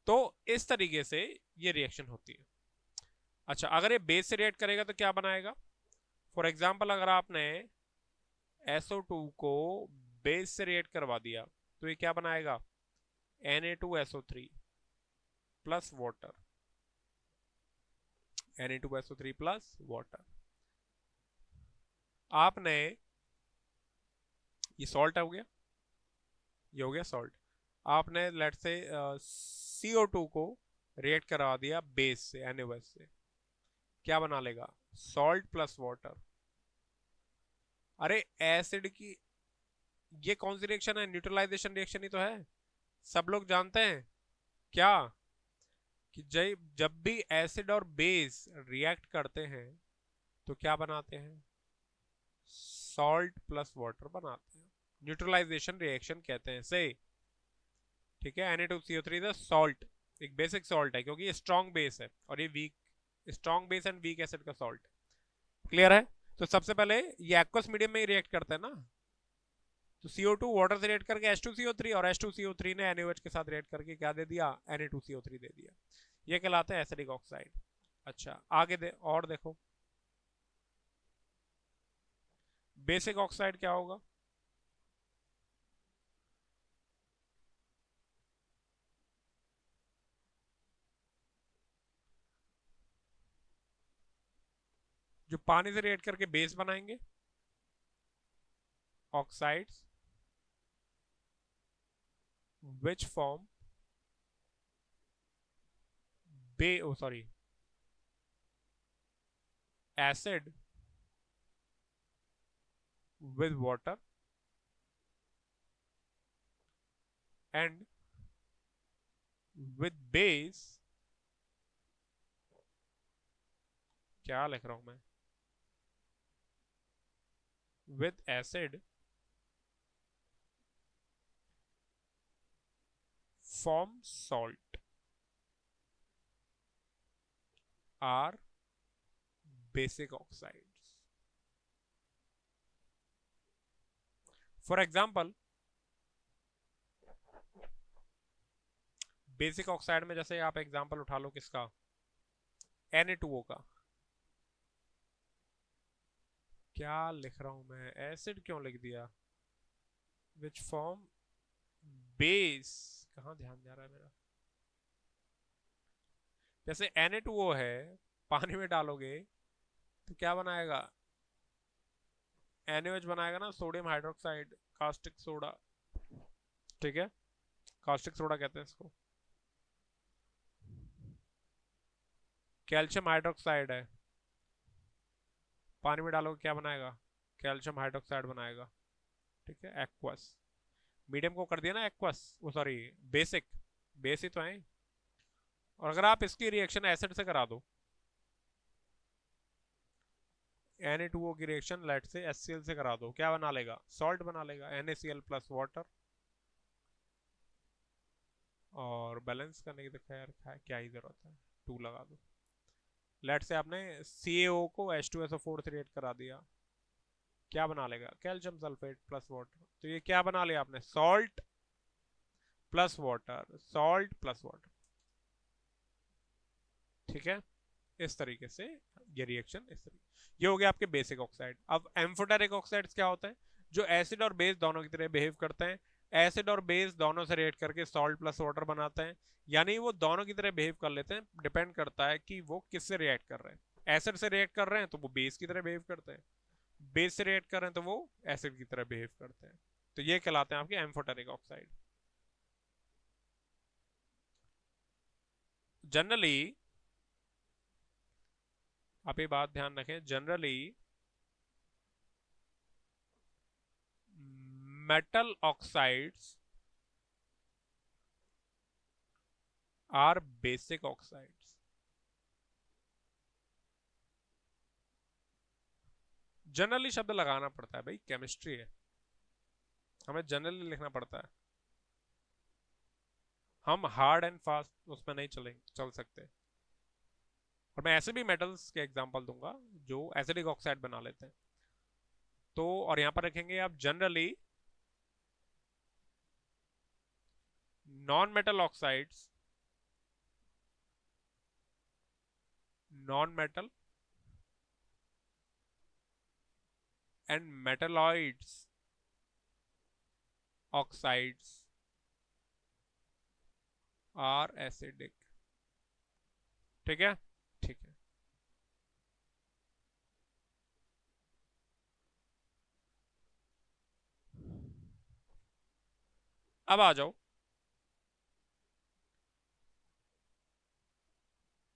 तो इस तरीके से ये रिएक्शन होती है। अच्छा, अगर ये बेस से रिएक्ट करेगा तो क्या बनाएगा? फॉर एग्जाम्पल अगर आपने SO2 को बेस से रिएक्ट करवा दिया तो ये क्या बनाएगा? Na2SO3 plus water. Na2SO3 plus water. आपने ये सॉल्ट हो गया, ये हो गया सॉल्ट। आपने लेट से CO2 को रिएक्ट करवा दिया बेस से, NaOH से, क्या बना लेगा? Salt plus water. अरे एसिड की ये कौन सी रिएक्शन है? न्यूट्रलाइजेशन रिएक्शन ही तो है, सब लोग जानते हैं क्या, कि जब भी एसिड और बेस रिएक्ट करते हैं तो क्या बनाते हैं? सॉल्ट प्लस वाटर बनाते हैं। न्यूट्रलाइजेशन रिएक्शन कहते हैं इसे। ठीक है, Na2CO3 इज अ सॉल्ट, एक बेसिक सॉल्ट है क्योंकि ये स्ट्रॉन्ग बेस है और ये weak, strong base and weak acid का सॉल्ट। क्लियर है? तो सबसे पहले ये एक्वस मीडियम में ही रिएक्ट करता है ना, तो CO2 वाटर से रिएक्ट करके H2CO3 और H2CO3 ने NaOH के साथ रिएक्ट करके क्या दे दिया, Na2CO3 दे दिया। ये कहलाते हैं एसिडिक ऑक्साइड। अच्छा आगे और देखो बेसिक ऑक्साइड क्या होगा। जो पानी से रिएक्ट करके बेस बनाएंगे, oxides which form sorry acid with water and with base, क्या लिख रहा हूं मैं, with acid form salt are basic oxides. For example, basic oxide में जैसे आप एग्जांपल उठा लो किसका, Na2O का। क्या लिख रहा हूं मैं, एसिड क्यों लिख दिया, विच फॉर्म बेस, कहां ध्यान जा रहा है मेरा। जैसे Na2O है, पानी में डालोगे तो क्या बनाएगा, NaOH बनाएगा ना, सोडियम हाइड्रोक्साइड, कास्टिक सोडा। ठीक है, कास्टिक सोडा कहते हैं इसको। कैल्शियम हाइड्रोक्साइड है, पानी में डालोगे क्या बनाएगा, कैल्शियम हाइड्रोक्साइड बनाएगा। ठीक है, एक्वस, मीडियम को कर दिया ना एक्वस, वो सॉरी बेसिक, बेस ही तो है। और अगर आप इसकी रिएक्शन एसिड से करा दो, Na2O की रिएक्शन लेट से HCl से करा दो, क्या बना लेगा, सॉल्ट बना लेगा, NaCl प्लस वाटर। और बैलेंस करने की तो खैर क्या ही जरूरत है, 2 लगा दो। लेट से आपने CaO को H2SO4 से रिएक्ट करा दिया, क्या बना लेगा, कैल्शियम सल्फेट प्लस वाटर। तो ये क्या बना लिया आपने, salt plus water, salt plus water. ठीक है, इस तरीके से ये रिएक्शन इस तरीके, ये हो गया आपके बेसिक ऑक्साइड। अब एम्फोटेरिक ऑक्साइड्स क्या होते हैं, जो एसिड और बेस दोनों की तरह बिहेव करते हैं। एसिड और बेस दोनों से रिएक्ट करके सॉल्ट प्लस वाटर बनाते हैं, यानी वो दोनों की तरह बिहेव कर लेते हैं। डिपेंड करता है कि वो किससे रिएक्ट कर रहे हैं। एसिड से रिएक्ट कर रहे हैं तो वो बेस की तरह बिहेव करते हैं, बेस से रिएक्ट कर रहे हैं तो वो एसिड की तरह बिहेव करते हैं। तो ये कहलाते हैं आपके एम्फोटेरिक ऑक्साइड। जनरली आप ये बात ध्यान रखें, generally metal oxides are basic oxides। Generally शब्द लगाना पड़ता है भाई, केमिस्ट्री है, हमें जनरली लिखना पड़ता है। हम हार्ड एंड फास्ट उसमें नहीं चल सकते। और मैं ऐसे भी मेटल्स के एग्जांपल दूंगा जो एसिडिक ऑक्साइड बना लेते हैं। तो और यहां पर रखेंगे आप generally non metal oxides, non metal and metalloids oxides are acidic. ठीक है, ठीक है। अब आ जाओ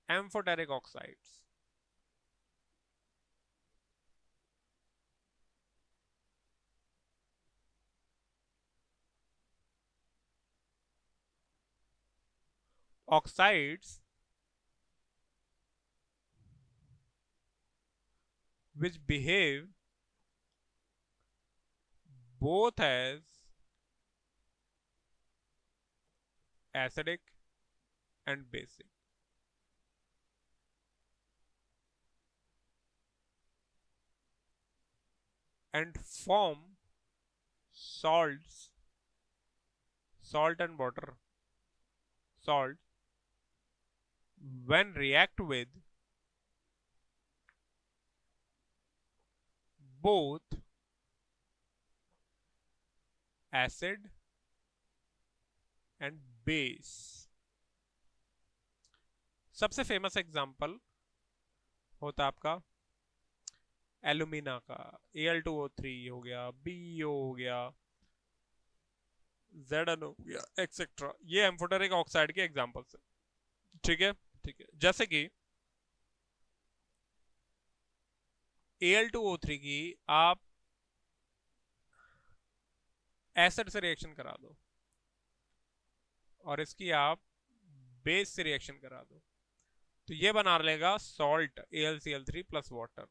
amphoteric oxides. oxides which behave both as acidic and basic. And form salts, salt and water, salt, when react with both acid and base. सबसे famous example होता आपका एल्यूमिना का, Al2O3 हो गया, BeO हो गया, Zn हो गया, एक्सेट्रा। ये एम्फोटेरिक ऑक्साइड के एग्जांपल्स है। ठीक है, ठीक है। जैसे कि Al2O3 की आप एसिड से रिएक्शन करा दो और इसकी आप बेस से रिएक्शन करा दो, तो ये बना लेगा सॉल्ट AlCl3 प्लस वाटर,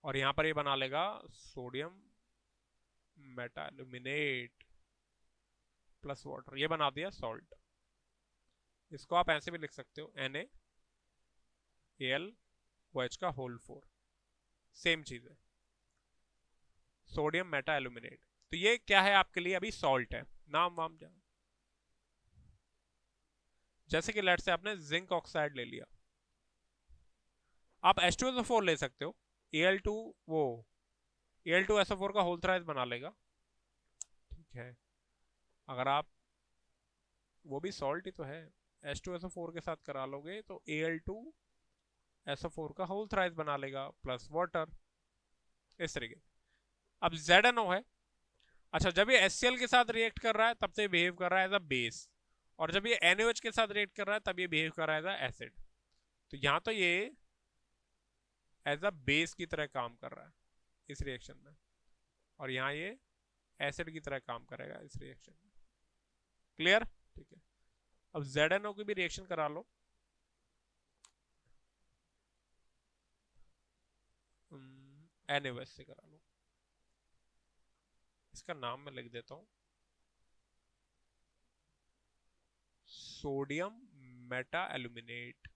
और यहां पर ये बना लेगा सोडियम मेटाल्यूमिनेट प्लस वाटर, ये बना दिया सॉल्ट। इसको आप ऐसे भी लिख सकते हो NaAlOH का होल 4, सेम चीज है, सोडियम मेटाल्यूमिनेट। तो ये क्या है आपके लिए, अभी सॉल्ट है, नाम वाम जान। जैसे कि लेट से आपने जिंक ऑक्साइड ले लिया, आप H2SO4 ले सकते हो, Al2 वो Al2SO4 का होल थ्राइस बना लेगा। ठीक है, अगर आप, वो भी सॉल्ट ही तो है, H2SO4 के साथ करा लोगे तो Al2SO4 का होल थ्राइस बना लेगा प्लस वाटर, इस तरीके। अब ZNO है, अच्छा जब ये HCl के साथ रिएक्ट कर रहा है तब से बिहेव कर रहा है एज अ बेस, और जब ये NaOH के साथ रिएक्ट कर रहा है तब ये बिहेव कर रहा है एज अ एसिड। तो यहां तो ये एज अ बेस की तरह काम कर रहा है इस रिएक्शन में, और यहाँ ये एसिड की तरह काम करेगा इस रिएक्शन में। क्लियर? ठीक है। अब ZNO की भी रिएक्शन करा लो, NaOH से करा लो, इसका नाम मैं लिख देता हूँ, sodium Meta aluminate.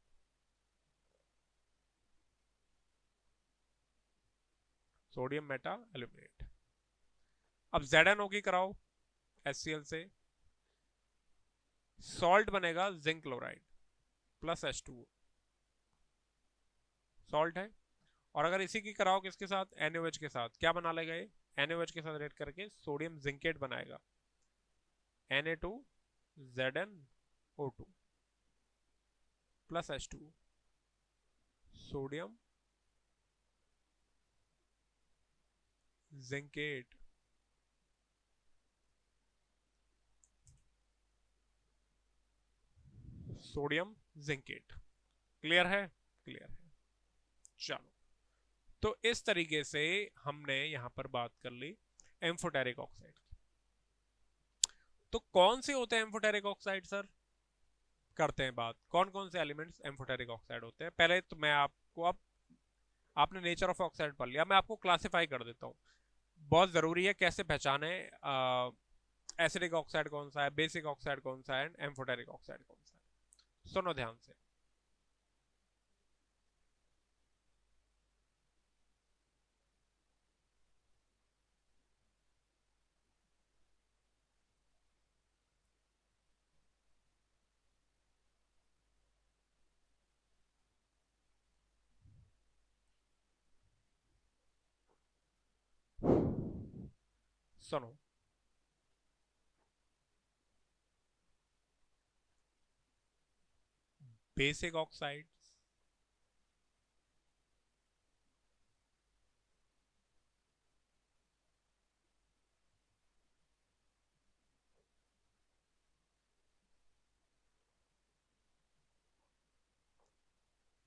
Sodium Meta aluminate. अब ZNO की कराओ HCl से, सॉल्ट बनेगा zinc chloride plus H2O, salt है। और अगर इसी की कराओ किसके साथ, NaOH के साथ, क्या बना लेगा ये, NaOH के साथ रेड करके सोडियम जिंकेट बनाएगा, Na2ZnO2 plus H2O, sodium zincate. Sodium zincate. Clear है? क्लियर है। चलो, तो इस तरीके से हमने यहां पर बात कर ली एम्फोटेरिक ऑक्साइड की। तो कौन से होते हैं एम्फोटेरिक ऑक्साइड सर? करते हैं बात, कौन कौन से एलिमेंट्स एम्फोटेरिक ऑक्साइड होते हैं। पहले तो मैं आपको, अब आपने नेचर ऑफ ऑक्साइड पढ़ लिया, मैं आपको क्लासिफाई कर देता हूँ। बहुत जरूरी है कैसे पहचाने एसिडिक ऑक्साइड कौन सा है, बेसिक ऑक्साइड कौन सा है, एंड एम्फोटेरिक ऑक्साइड कौन सा है। सुनो ध्यान से। सुनो, basic oxide,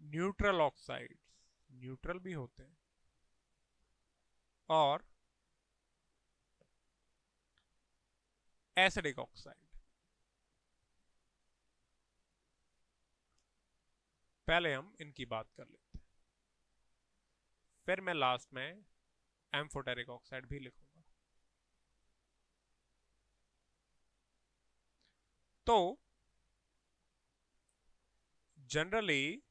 neutral oxide, neutral भी होते हैं, और एसिडिक ऑक्साइड। पहले हम इनकी बात कर लेते हैं, फिर मैं लास्ट में एम्फोटेरिक ऑक्साइड भी लिखूंगा। तो generally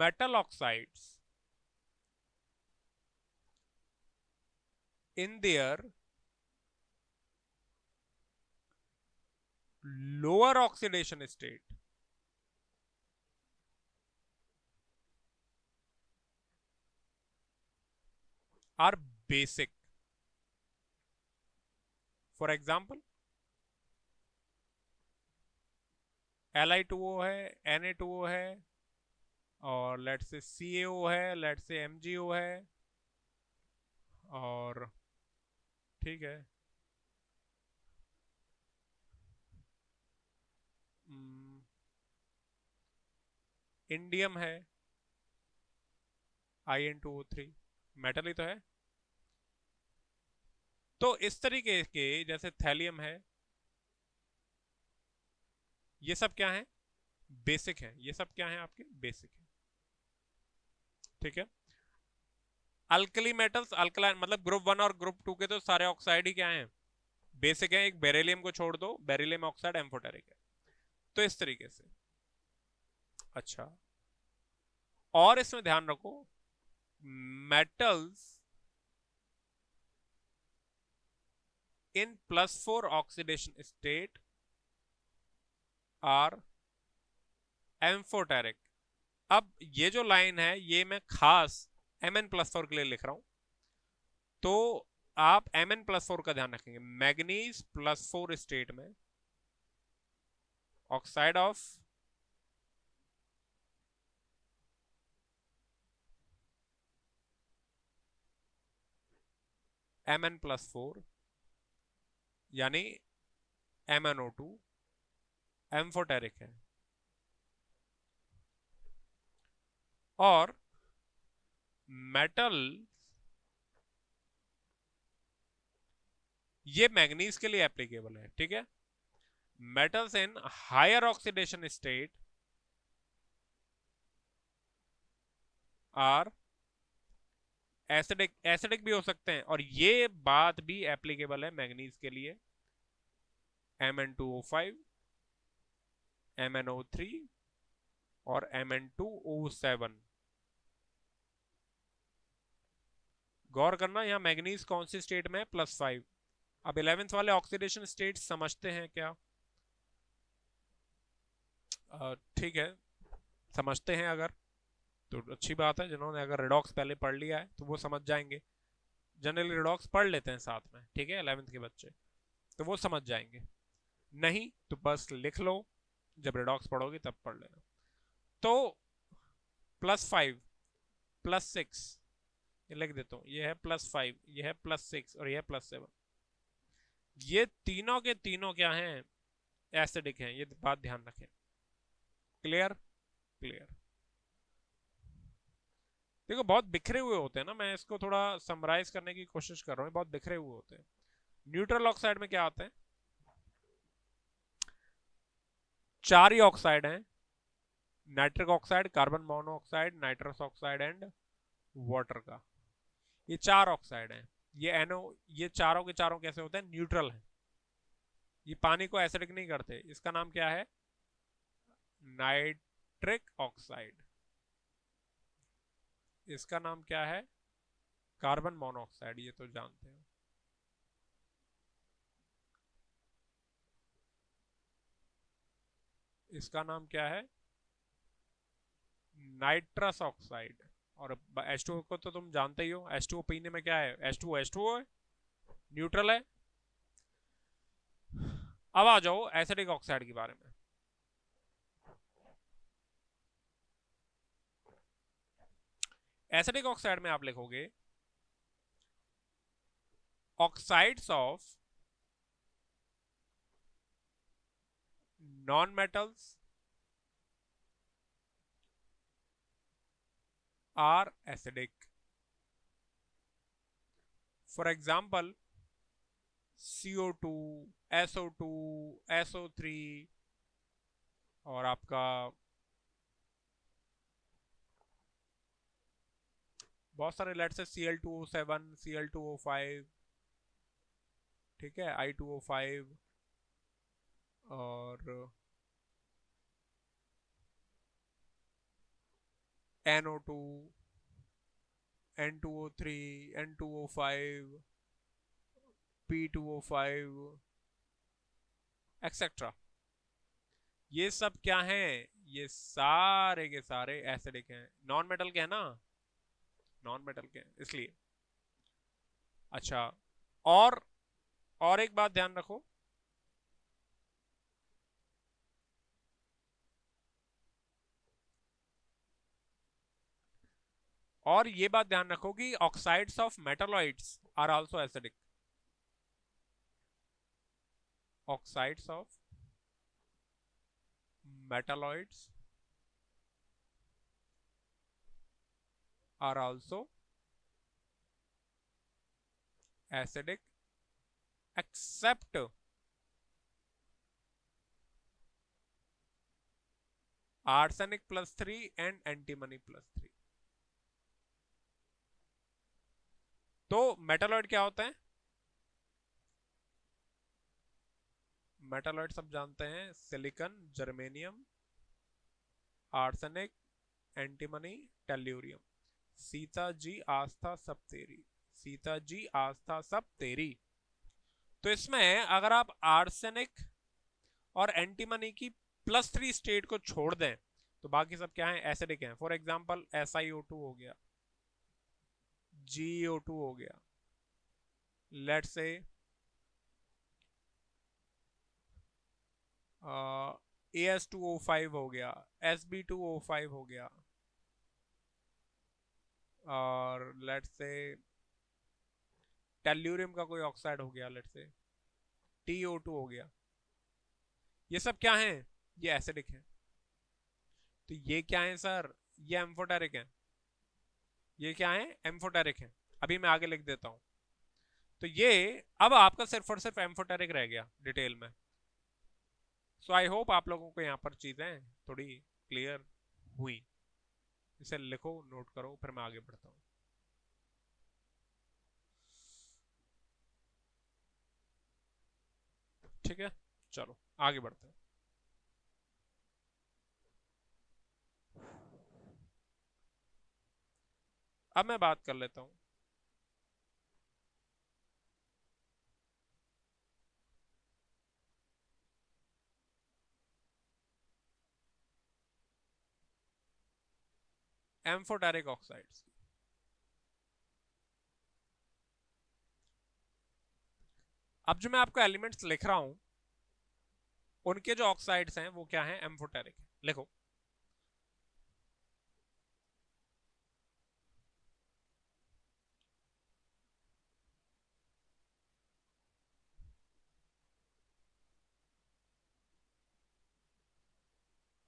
metal oxides in their lower oxidation state are basic. For example, Li2O है, Na2O है, और लेट्स से CaO है, लेट्स से MgO है, और ठीक है, इंडियम है, In2O3, मेटल ही तो है। तो इस तरीके के जैसे थैलियम है, ये सब क्या है? बेसिक है। ये सब क्या है? आपके बेसिक है। ठीक है। अल्कली मेटल्स, अल्कलाइन मतलब ग्रुप 1 और ग्रुप 2 के तो सारे ऑक्साइड ही क्या हैं? बेसिक है। एक बेरिलियम को छोड़ दो, बेरिलियम ऑक्साइड एम्फोटेरिक है। तो इस तरीके से। अच्छा, और इसमें ध्यान रखो, metals in +4 oxidation state are amphoteric. अब ये जो लाइन है ये मैं खास Mn+4 के लिए लिख रहा हूं, तो आप Mn+4 का ध्यान रखेंगे। मैग्नीज +4 स्टेट में ऑक्साइड ऑफ Mn+4 यानी MnO2 एम्फोटेरिक है। और मेटल, ये मैग्नीज के लिए एप्लीकेबल है। ठीक है। Metals in higher oxidation state are acidic, acidic भी हो सकते हैं, और ये बात भी एप्लीकेबल है मैग्नीज के लिए। Mn2O5, MnO3 और Mn2O7। गौर करना, यहां मैग्नीज कौन सी स्टेट में है? +5। अब 11th वाले ऑक्सीडेशन स्टेट समझते हैं क्या? ठीक है, समझते हैं अगर तो अच्छी बात है। जिन्होंने अगर रिडॉक्स पहले पढ़ लिया है तो वो समझ जाएंगे। जनरली रिडॉक्स पढ़ लेते हैं साथ में, ठीक है, 11th के बच्चे, तो वो समझ जाएंगे। नहीं तो बस लिख लो, जब रिडॉक्स पढ़ोगे तब पढ़ लेना। तो +5 +6, ये लिख देता हूँ, ये है +5, ये है +6 और ये है +7। ये तीनों के तीनों क्या हैं? एसिडिक हैं। ये बात ध्यान रखें। क्लियर? क्लियर। देखो बहुत बिखरे हुए होते हैं ना, मैं इसको थोड़ा समराइज करने की कोशिश कर रहा हूँ। बहुत बिखरे हुए होते हैं। न्यूट्रल ऑक्साइड में क्या आते हैं? 4 ही ऑक्साइड हैं, nitric oxide, carbon monoxide, nitrous oxide and water का। ये 4 ऑक्साइड हैं। ये एनो, ये चारों के चारों कैसे होते हैं? न्यूट्रल हैं। ये पानी को एसिडिक नहीं करते। इसका नाम क्या है? Nitric oxide. इसका नाम क्या है? Carbon monoxide. ये तो जानते हो। इसका नाम क्या है? Nitrous oxide. और H2O को तो तुम जानते ही हो। H2O पीने में क्या है? H2O है, न्यूट्रल है। अब आ जाओ एसिडिक ऑक्साइड के बारे में। एसिडिक ऑक्साइड में आप लिखोगे oxides of non metals are acidic. For example CO2, SO2, SO3 और आपका बहुत सारे लेट से Cl2O7, Cl2O5, ठीक है, I2O5 और NO2, N2O3, N2O5, P2O5 etcetera. ये सब क्या हैं? ये सारे के सारे एसिडिक हैं। नॉन मेटल के हैं ना, नॉन मेटल के हैं इसलिए। अच्छा, और एक बात ध्यान रखो, और ये बात ध्यान रखो कि oxides of metalloids are also acidic. Oxides of metalloids are also acidic except arsenic +3 and antimony +3। तो मेटालॉइड क्या होता है? मेटालॉइड सब जानते हैं, silicon, germanium, arsenic, antimony, tellurium. Sita ji Aastha सब तेरी, सीता जी आस्था सब तेरी। तो इसमें अगर आप आर्सेनिक और एंटीमनी की +3 स्टेट को छोड़ दें तो बाकी सब क्या है? एसिडिक हैं। फॉर एग्जांपल SiO2 हो गया, GeO2 हो गया, लेट्स से AS2O5 हो गया, SB2O5 हो गया, और लेट्स से टेल्यूरियम का कोई ऑक्साइड हो गया, लेट्स से TO2 हो गया। ये सब क्या हैं? ये एसिडिक हैं। तो ये क्या है सर? ये एम्फोटेरिक है। ये क्या है? एम्फोटेरिक है। अभी मैं आगे लिख देता हूं। तो ये अब आपका सिर्फ और सिर्फ एम्फोटेरिक रह गया डिटेल में। सो आई होप आप लोगों को यहाँ पर चीजें थोड़ी क्लियर हुई। इसे लिखो, नोट करो, फिर मैं आगे बढ़ता हूँ। ठीक है, चलो आगे बढ़ते हैं। अब मैं बात कर लेता हूं एम्फोटेरिक ऑक्साइड्स। अब जो मैं आपको एलिमेंट्स लिख रहा हूं उनके जो ऑक्साइड्स हैं वो क्या हैं? एम्फोटेरिक है। लिखो,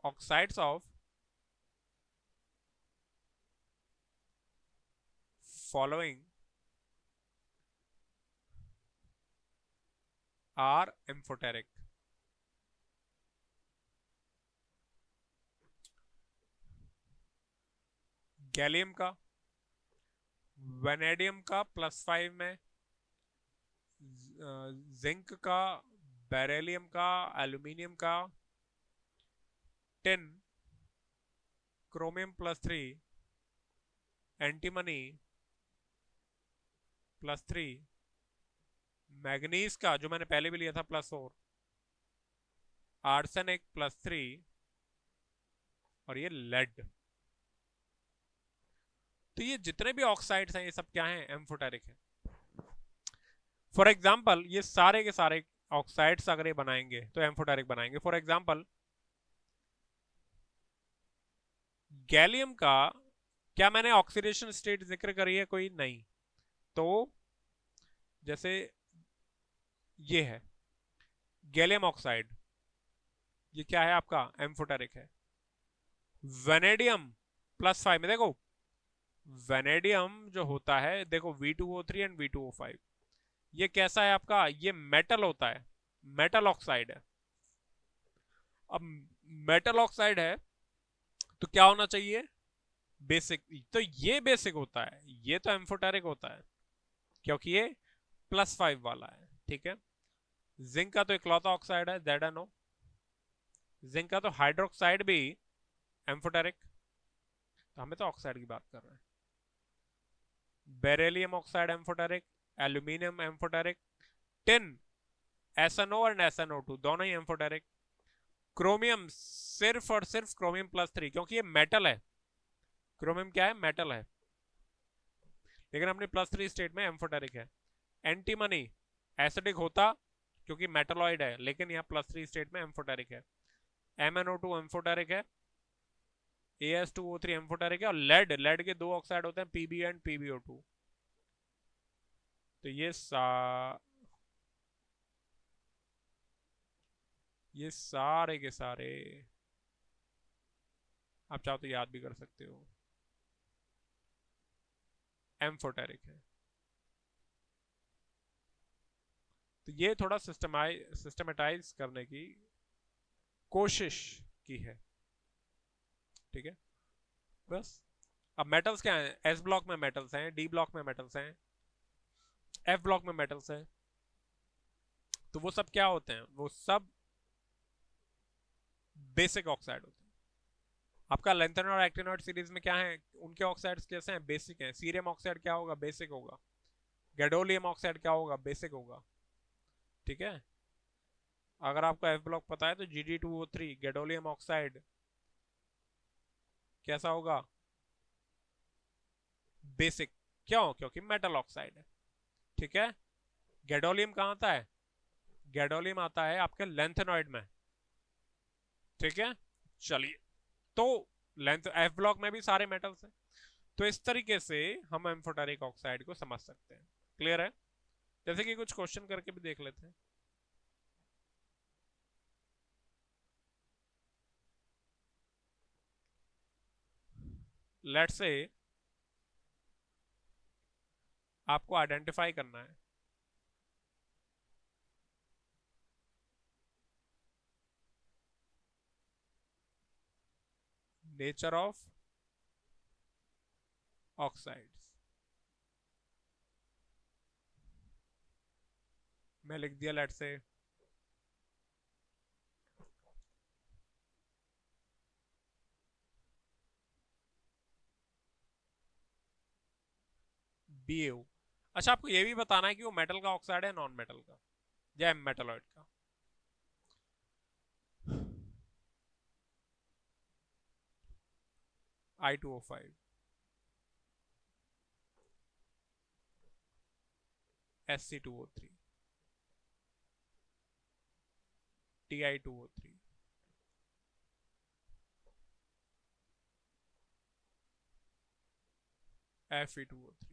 oxides of following are amphoteric. Gallium का, वेनेडियम का +5 में, जिंक का, बेरिलियम का, एल्यूमिनियम का, टिन, क्रोमियम +3, एंटीमनी +3, मैग्नीज का जो मैंने पहले भी लिया था +4, आर्सेनिक +3, और ये लेड। तो ये जितने भी ऑक्साइड्स हैं ये सब क्या हैं? एम्फोटेरिक हैं। फॉर एग्जाम्पल ये सारे के सारे ऑक्साइड्स अगर ये बनाएंगे तो एम्फोटेरिक बनाएंगे। फॉर एग्जाम्पल गैलियम का क्या मैंने ऑक्सीडेशन स्टेट जिक्र करी है? कोई नहीं। तो जैसे ये है गैलियम ऑक्साइड, ये क्या है आपका? एम्फोटेरिक है। वेनेडियम +5 में देखो, वेनेडियम जो होता है देखो V2O3 एंड V2O5, ये कैसा है आपका? ये मेटल होता है, मेटल ऑक्साइड है। अब मेटल ऑक्साइड है तो क्या होना चाहिए? बेसिक, तो ये बेसिक होता है, ये तो एम्फोटेरिक होता है क्योंकि ये +5 वाला है, ठीक है। जिंक का तो इकलौता ऑक्साइड है, ZnO। जिंक का तो हाइड्रोक्साइड भी एम्फोटेरिक, तो हमें तो ऑक्साइड की बात कर रहे हैं। Beryllium oxide amphoteric, aluminium amphoteric, tin SnO और SnO2 दोनों ही एम्फोटेरिक। क्रोमियम सिर्फ और सिर्फ क्रोमियम +3 क्योंकि ये मेटल है। क्रोमियम क्या है, मेटल है, लेकिन अपनी +3 स्टेट में एम्फोटेरिक है। एंटीमनी एसिडिक होता क्योंकि मेटलॉइड है, लेकिन यहाँ +3 स्टेट में एम्फोटेरिक है। MnO2 एम्फोटेरिक है, As2O3 एम्फोटेरिक है, और लेड, लेड के दो ऑक्साइड होते हैं, Pb एंड PbO2। तो ये सारे के सारे आप चाहो तो याद भी कर सकते हो, एम्फोटेरिक है। तो ये थोड़ा सिस्टमेटाइज करने की कोशिश की है, ठीक है। बस अब मेटल्स क्या हैं, S ब्लॉक में मेटल्स हैं, D ब्लॉक में मेटल्स हैं, F ब्लॉक में मेटल्स हैं। तो वो सब क्या होते हैं, वो सब बेसिक ऑक्साइड होते हैं। आपका लेंथेनॉइड और एक्टिनॉइड सीरीज में क्या है, उनके ऑक्साइड्स कैसे हैं, बेसिक हैं। सीरियम ऑक्साइड क्या होगा, बेसिक होगा। गैडोलियम ऑक्साइड क्या होगा, बेसिक होगा, ठीक है। अगर आपको F ब्लॉक पता है तो Gd2O3 गैडोलियम ऑक्साइड कैसा होगा, बेसिक। क्यों, क्योंकि मेटल ऑक्साइड है, ठीक है। गैडोलियम कहाँ आता है, गैडोलियम आता है आपके लेंथेनॉइड में, ठीक है। चलिए, तो लेंथ F ब्लॉक में भी सारे मेटल्स हैं। तो इस तरीके से हम एम्फोटेरिक ऑक्साइड को समझ सकते हैं। क्लियर है। जैसे कि कुछ क्वेश्चन करके भी देख लेते हैं। लेट्स से आपको आइडेंटिफाई करना है नेचर ऑफ ऑक्साइड्स। मैं लिख दिया लेट्स से BaO। अच्छा, आपको ये भी बताना है कि वो मेटल का ऑक्साइड है, नॉन मेटल का, या मेटलॉइड का। I2O5, SC2O3, Ti2O3, Fe2O3,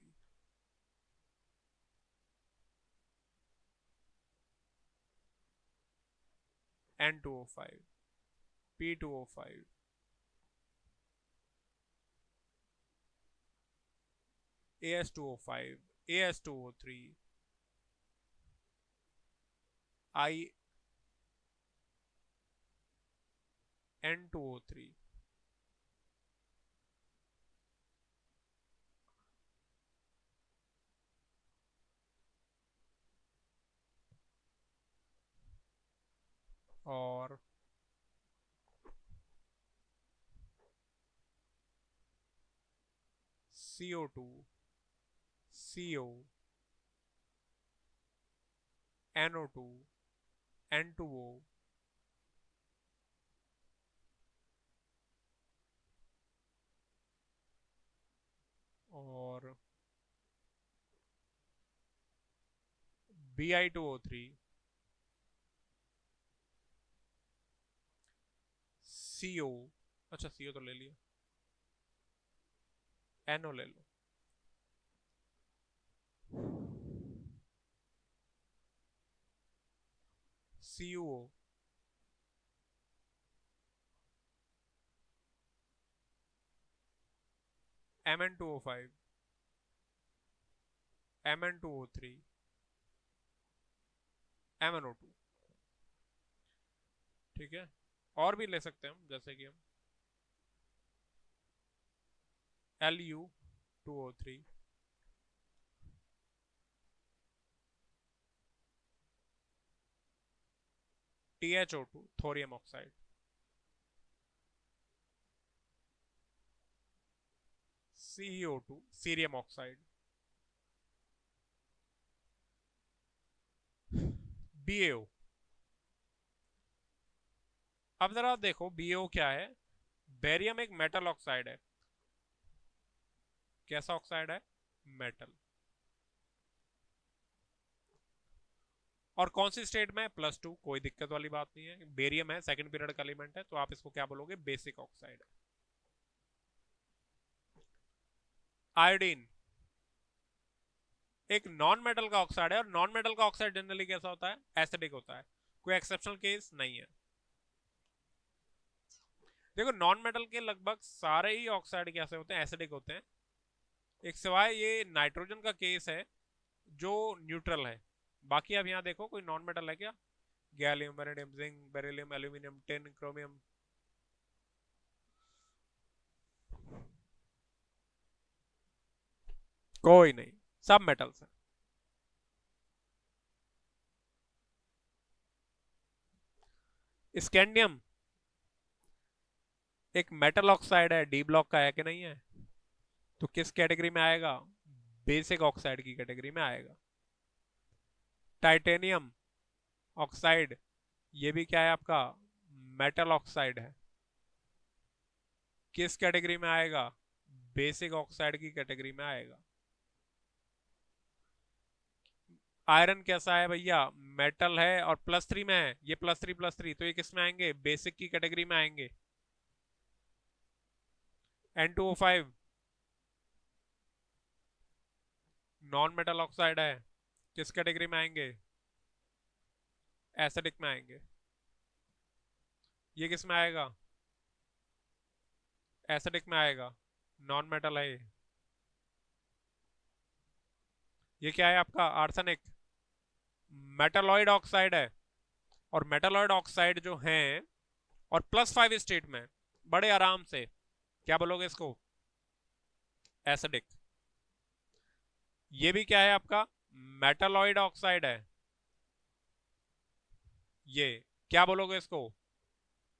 N2O5, P2O5, As2O5, As2O3, IN2O3, और CO2, CO, NO2, N2O, और Bi2O3, CO। अच्छा, CO तो ले लिया, NO ले लो, CuO, Mn2O5, Mn2O3, MnO2, ठीक है। और भी ले सकते हैं हम, जैसे कि हम Lu2O3, THO2 thorium oxide, CeO2 cerium oxide, BaO। अब जरा देखो BaO क्या है। बेरियम एक मेटल ऑक्साइड है। कैसा ऑक्साइड है? मेटल। और कौन सी स्टेट में है? +2। कोई दिक्कत वाली बात नहीं है, बेरियम है, सेकंड पीरियड का एलिमेंट है, तो आप इसको क्या बोलोगे? Basic oxide. आयोडीन एक नॉन मेटल का ऑक्साइड है, और नॉन मेटल का ऑक्साइड जनरली कैसा होता है? एसिडिक होता है। कोई एक्सेप्शनल केस नहीं है। देखो नॉन मेटल के लगभग सारे ही ऑक्साइड कैसे होते हैं? एसिडिक होते हैं। एक सिवाय ये नाइट्रोजन का केस है जो न्यूट्रल है। बाकी अब यहाँ देखो कोई नॉन मेटल है क्या? Gallium, vanadium, zinc, beryllium, aluminium, tin, chromium, कोई नहीं, सब मेटल्स हैं। स्कैंडियम एक मेटल ऑक्साइड है, डी ब्लॉक का है कि नहीं है? तो किस कैटेगरी में आएगा? बेसिक ऑक्साइड की कैटेगरी में आएगा। टाइटेनियम ऑक्साइड, ये भी क्या है आपका? मेटल ऑक्साइड है। किस कैटेगरी में आएगा? बेसिक ऑक्साइड की कैटेगरी में आएगा। आयरन कैसा है भैया? मेटल है और +3 में है, ये +3 तो ये किस में आएंगे? बेसिक की कैटेगरी में आएंगे। N2O5 नॉन मेटल ऑक्साइड है, किस कैटेगरी में आएंगे? एसिडिक में आएंगे। ये किस में आएगा? एसिडिक में आएगा, नॉन मेटल है ये। ये क्या है आपका? आर्सेनिक मेटालॉइड ऑक्साइड है। और मेटालॉइड ऑक्साइड जो है और +5 स्टेट में, बड़े आराम से क्या बोलोगे इसको? एसिडिक। ये भी क्या है आपका? मेटालॉइड ऑक्साइड है। ये क्या बोलोगे इसको?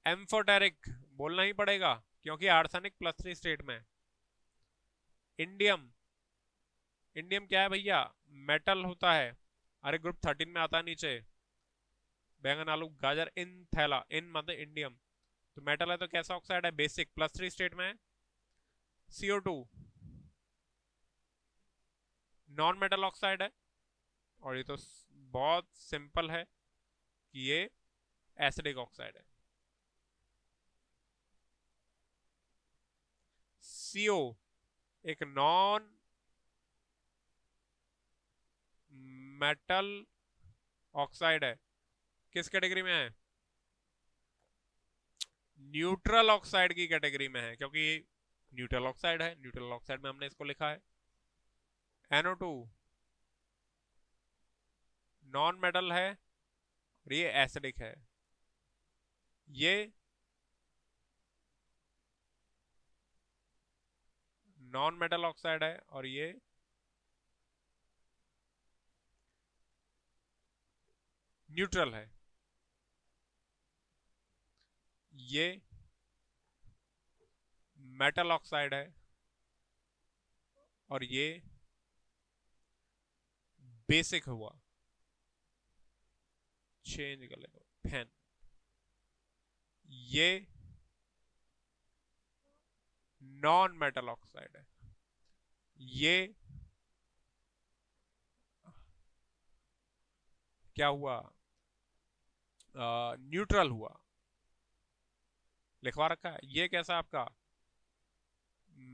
एम्फोटेरिक बोलना ही पड़ेगा, क्योंकि आर्सेनिक +3 स्टेट में। इंडियम, इंडियम क्या है भैया? मेटल होता है। अरे ग्रुप 13 में आता है नीचे, बैंगन, आलू, गाजर, इन थैला, इन मतलब इंडियम। तो मेटल है तो कैसा ऑक्साइड है? बेसिक, +3 स्टेट में है। CO2 नॉन मेटल ऑक्साइड है। और ये तो बहुत सिंपल है कि ये एसिडिक ऑक्साइड है। CO एक नॉन मेटल ऑक्साइड है, किस कैटेगरी में है? न्यूट्रल ऑक्साइड की कैटेगरी में है, क्योंकि न्यूट्रल ऑक्साइड है, न्यूट्रल ऑक्साइड में हमने इसको लिखा है। NO2 नॉन मेटल है और ये एसिडिक है। ये नॉन मेटल ऑक्साइड है और ये न्यूट्रल है। ये मेटल ऑक्साइड है और ये बेसिक हुआ। चेंज कर लेगा पेन। ये नॉन मेटल ऑक्साइड है। ये क्या हुआ? न्यूट्रल हुआ। लिखवा रखा है। ये कैसा आपका?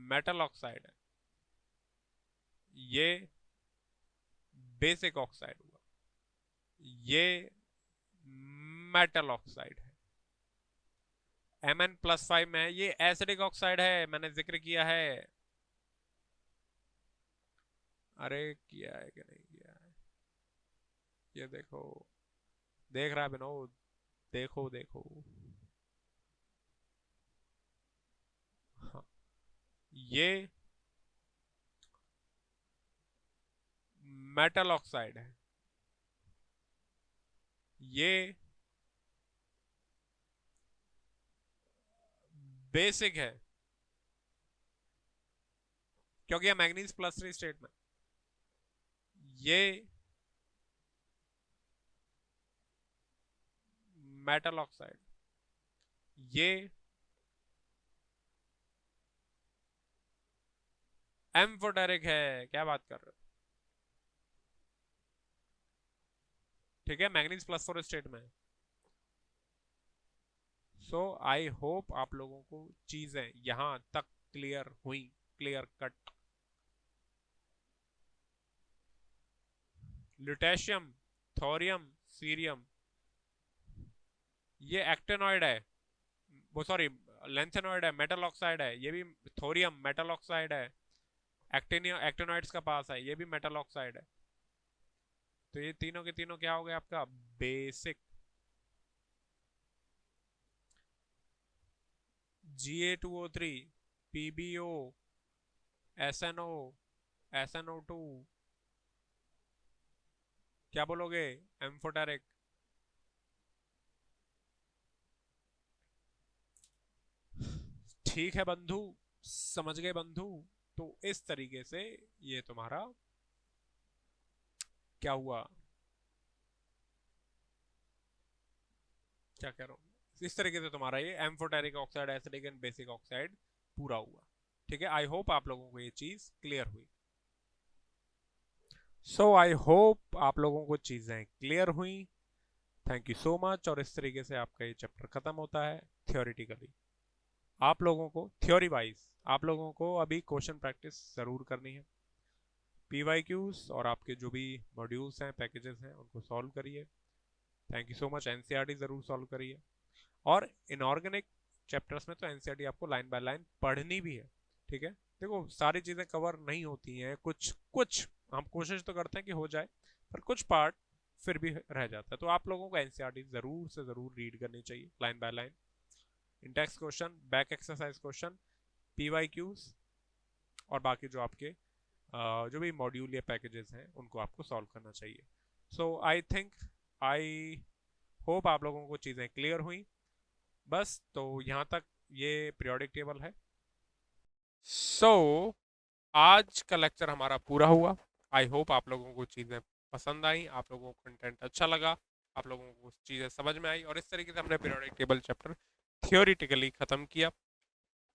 मेटल ऑक्साइड है। ये बेसिक ऑक्साइड हुआ। ये मेटल ऑक्साइड है। Mn+5 में है, ये एसिडिक ऑक्साइड है, मैंने जिक्र किया है। अरे किया है कि नहीं किया है? ये देखो, देख रहा है विनोद? देखो देखो। हाँ, ये मेटल ऑक्साइड है, ये बेसिक है क्योंकि ये मैग्नीज प्लस 3 स्टेट में, ये मेटल ऑक्साइड, ये एम्फोटेरिक है। क्या बात कर रहे हो? ठीक है, मैग्नीज प्लस 4 स्टेट में। सो आई होप आप लोगों को चीजें यहां तक क्लियर हुई, clear cut. Lutetium, thorium, cerium, ये एक्टेनॉइड है, वो सॉरी लेंथेनॉइड है, मेटल ऑक्साइड है। ये भी थोरियम मेटल ऑक्साइड है, एक्टेनॉइड्स का पास है, ये भी मेटल ऑक्साइड है। तो ये तीनों के तीनों क्या हो गया आपका? Basic. Ga2O3, PbO, SNO, SNO2, क्या बोलोगे? एम्फोटेरिक। ठीक है बंधु, समझ गए बंधु? तो इस तरीके से ये तुम्हारा क्या हुआ, क्या कह रहा हूं, इस तरीके से तुम्हारा ये amphoteric oxide, acidic and basic oxide पूरा हुआ। ठीक है, आई होप आप लोगों को ये चीज क्लियर हुई। सो आई होप आप लोगों को चीजें क्लियर हुई। Thank you so much. और इस तरीके से आपका ये चैप्टर खत्म होता है थियोरिटिकली। आप लोगों को थ्योरी वाइज आप लोगों को अभी क्वेश्चन प्रैक्टिस जरूर करनी है। पीवाईक्यूज और आपके जो भी मॉड्यूल्स हैं, पैकेजेस हैं, उनको सॉल्व करिए। Thank you so much. NCERT जरूर सॉल्व करिए। और इनऑर्गेनिक चैप्टर्स में तो एनसीईआरटी आपको लाइन बाय लाइन पढ़नी भी है। ठीक है, देखो सारी चीज़ें कवर नहीं होती हैं, कुछ कुछ हम कोशिश तो करते हैं कि हो जाए, पर कुछ पार्ट फिर भी रह जाता है। तो आप लोगों को एनसीईआरटी जरूर से जरूर रीड करनी चाहिए line by line. Index question, back exercise question, PYQs और बाकी जो आपके जो भी मॉड्यूल या पैकेजेस हैं उनको आपको सॉल्व करना चाहिए। सो आई होप आप लोगों को चीज़ें क्लियर हुई। बस तो यहाँ तक ये पीरियोडिक टेबल है। आज का लेक्चर हमारा पूरा हुआ। आई होप आप लोगों को चीज़ें पसंद आई, आप लोगों को कंटेंट अच्छा लगा, आप लोगों को चीज़ें समझ में आई। और इस तरीके से हमने पीरियोडिक टेबल चैप्टर थियोरिटिकली ख़त्म किया।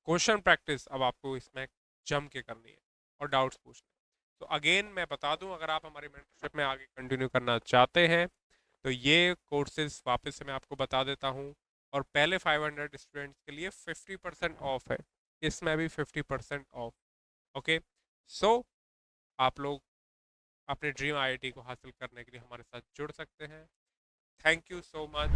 क्वेश्चन प्रैक्टिस अब आपको इसमें जम के करनी है और डाउट्स पूछने। तो अगेन मैं बता दूं, अगर आप हमारी मेंटरशिप में आगे कंटिन्यू करना चाहते हैं तो ये कोर्सेज वापस से मैं आपको बता देता हूं। और पहले 500 स्टूडेंट्स के लिए 50% ऑफ है, इसमें भी 50% ऑफ। ओके, सो आप लोग अपने ड्रीम आईआईटी को हासिल करने के लिए हमारे साथ जुड़ सकते हैं। Thank you so much.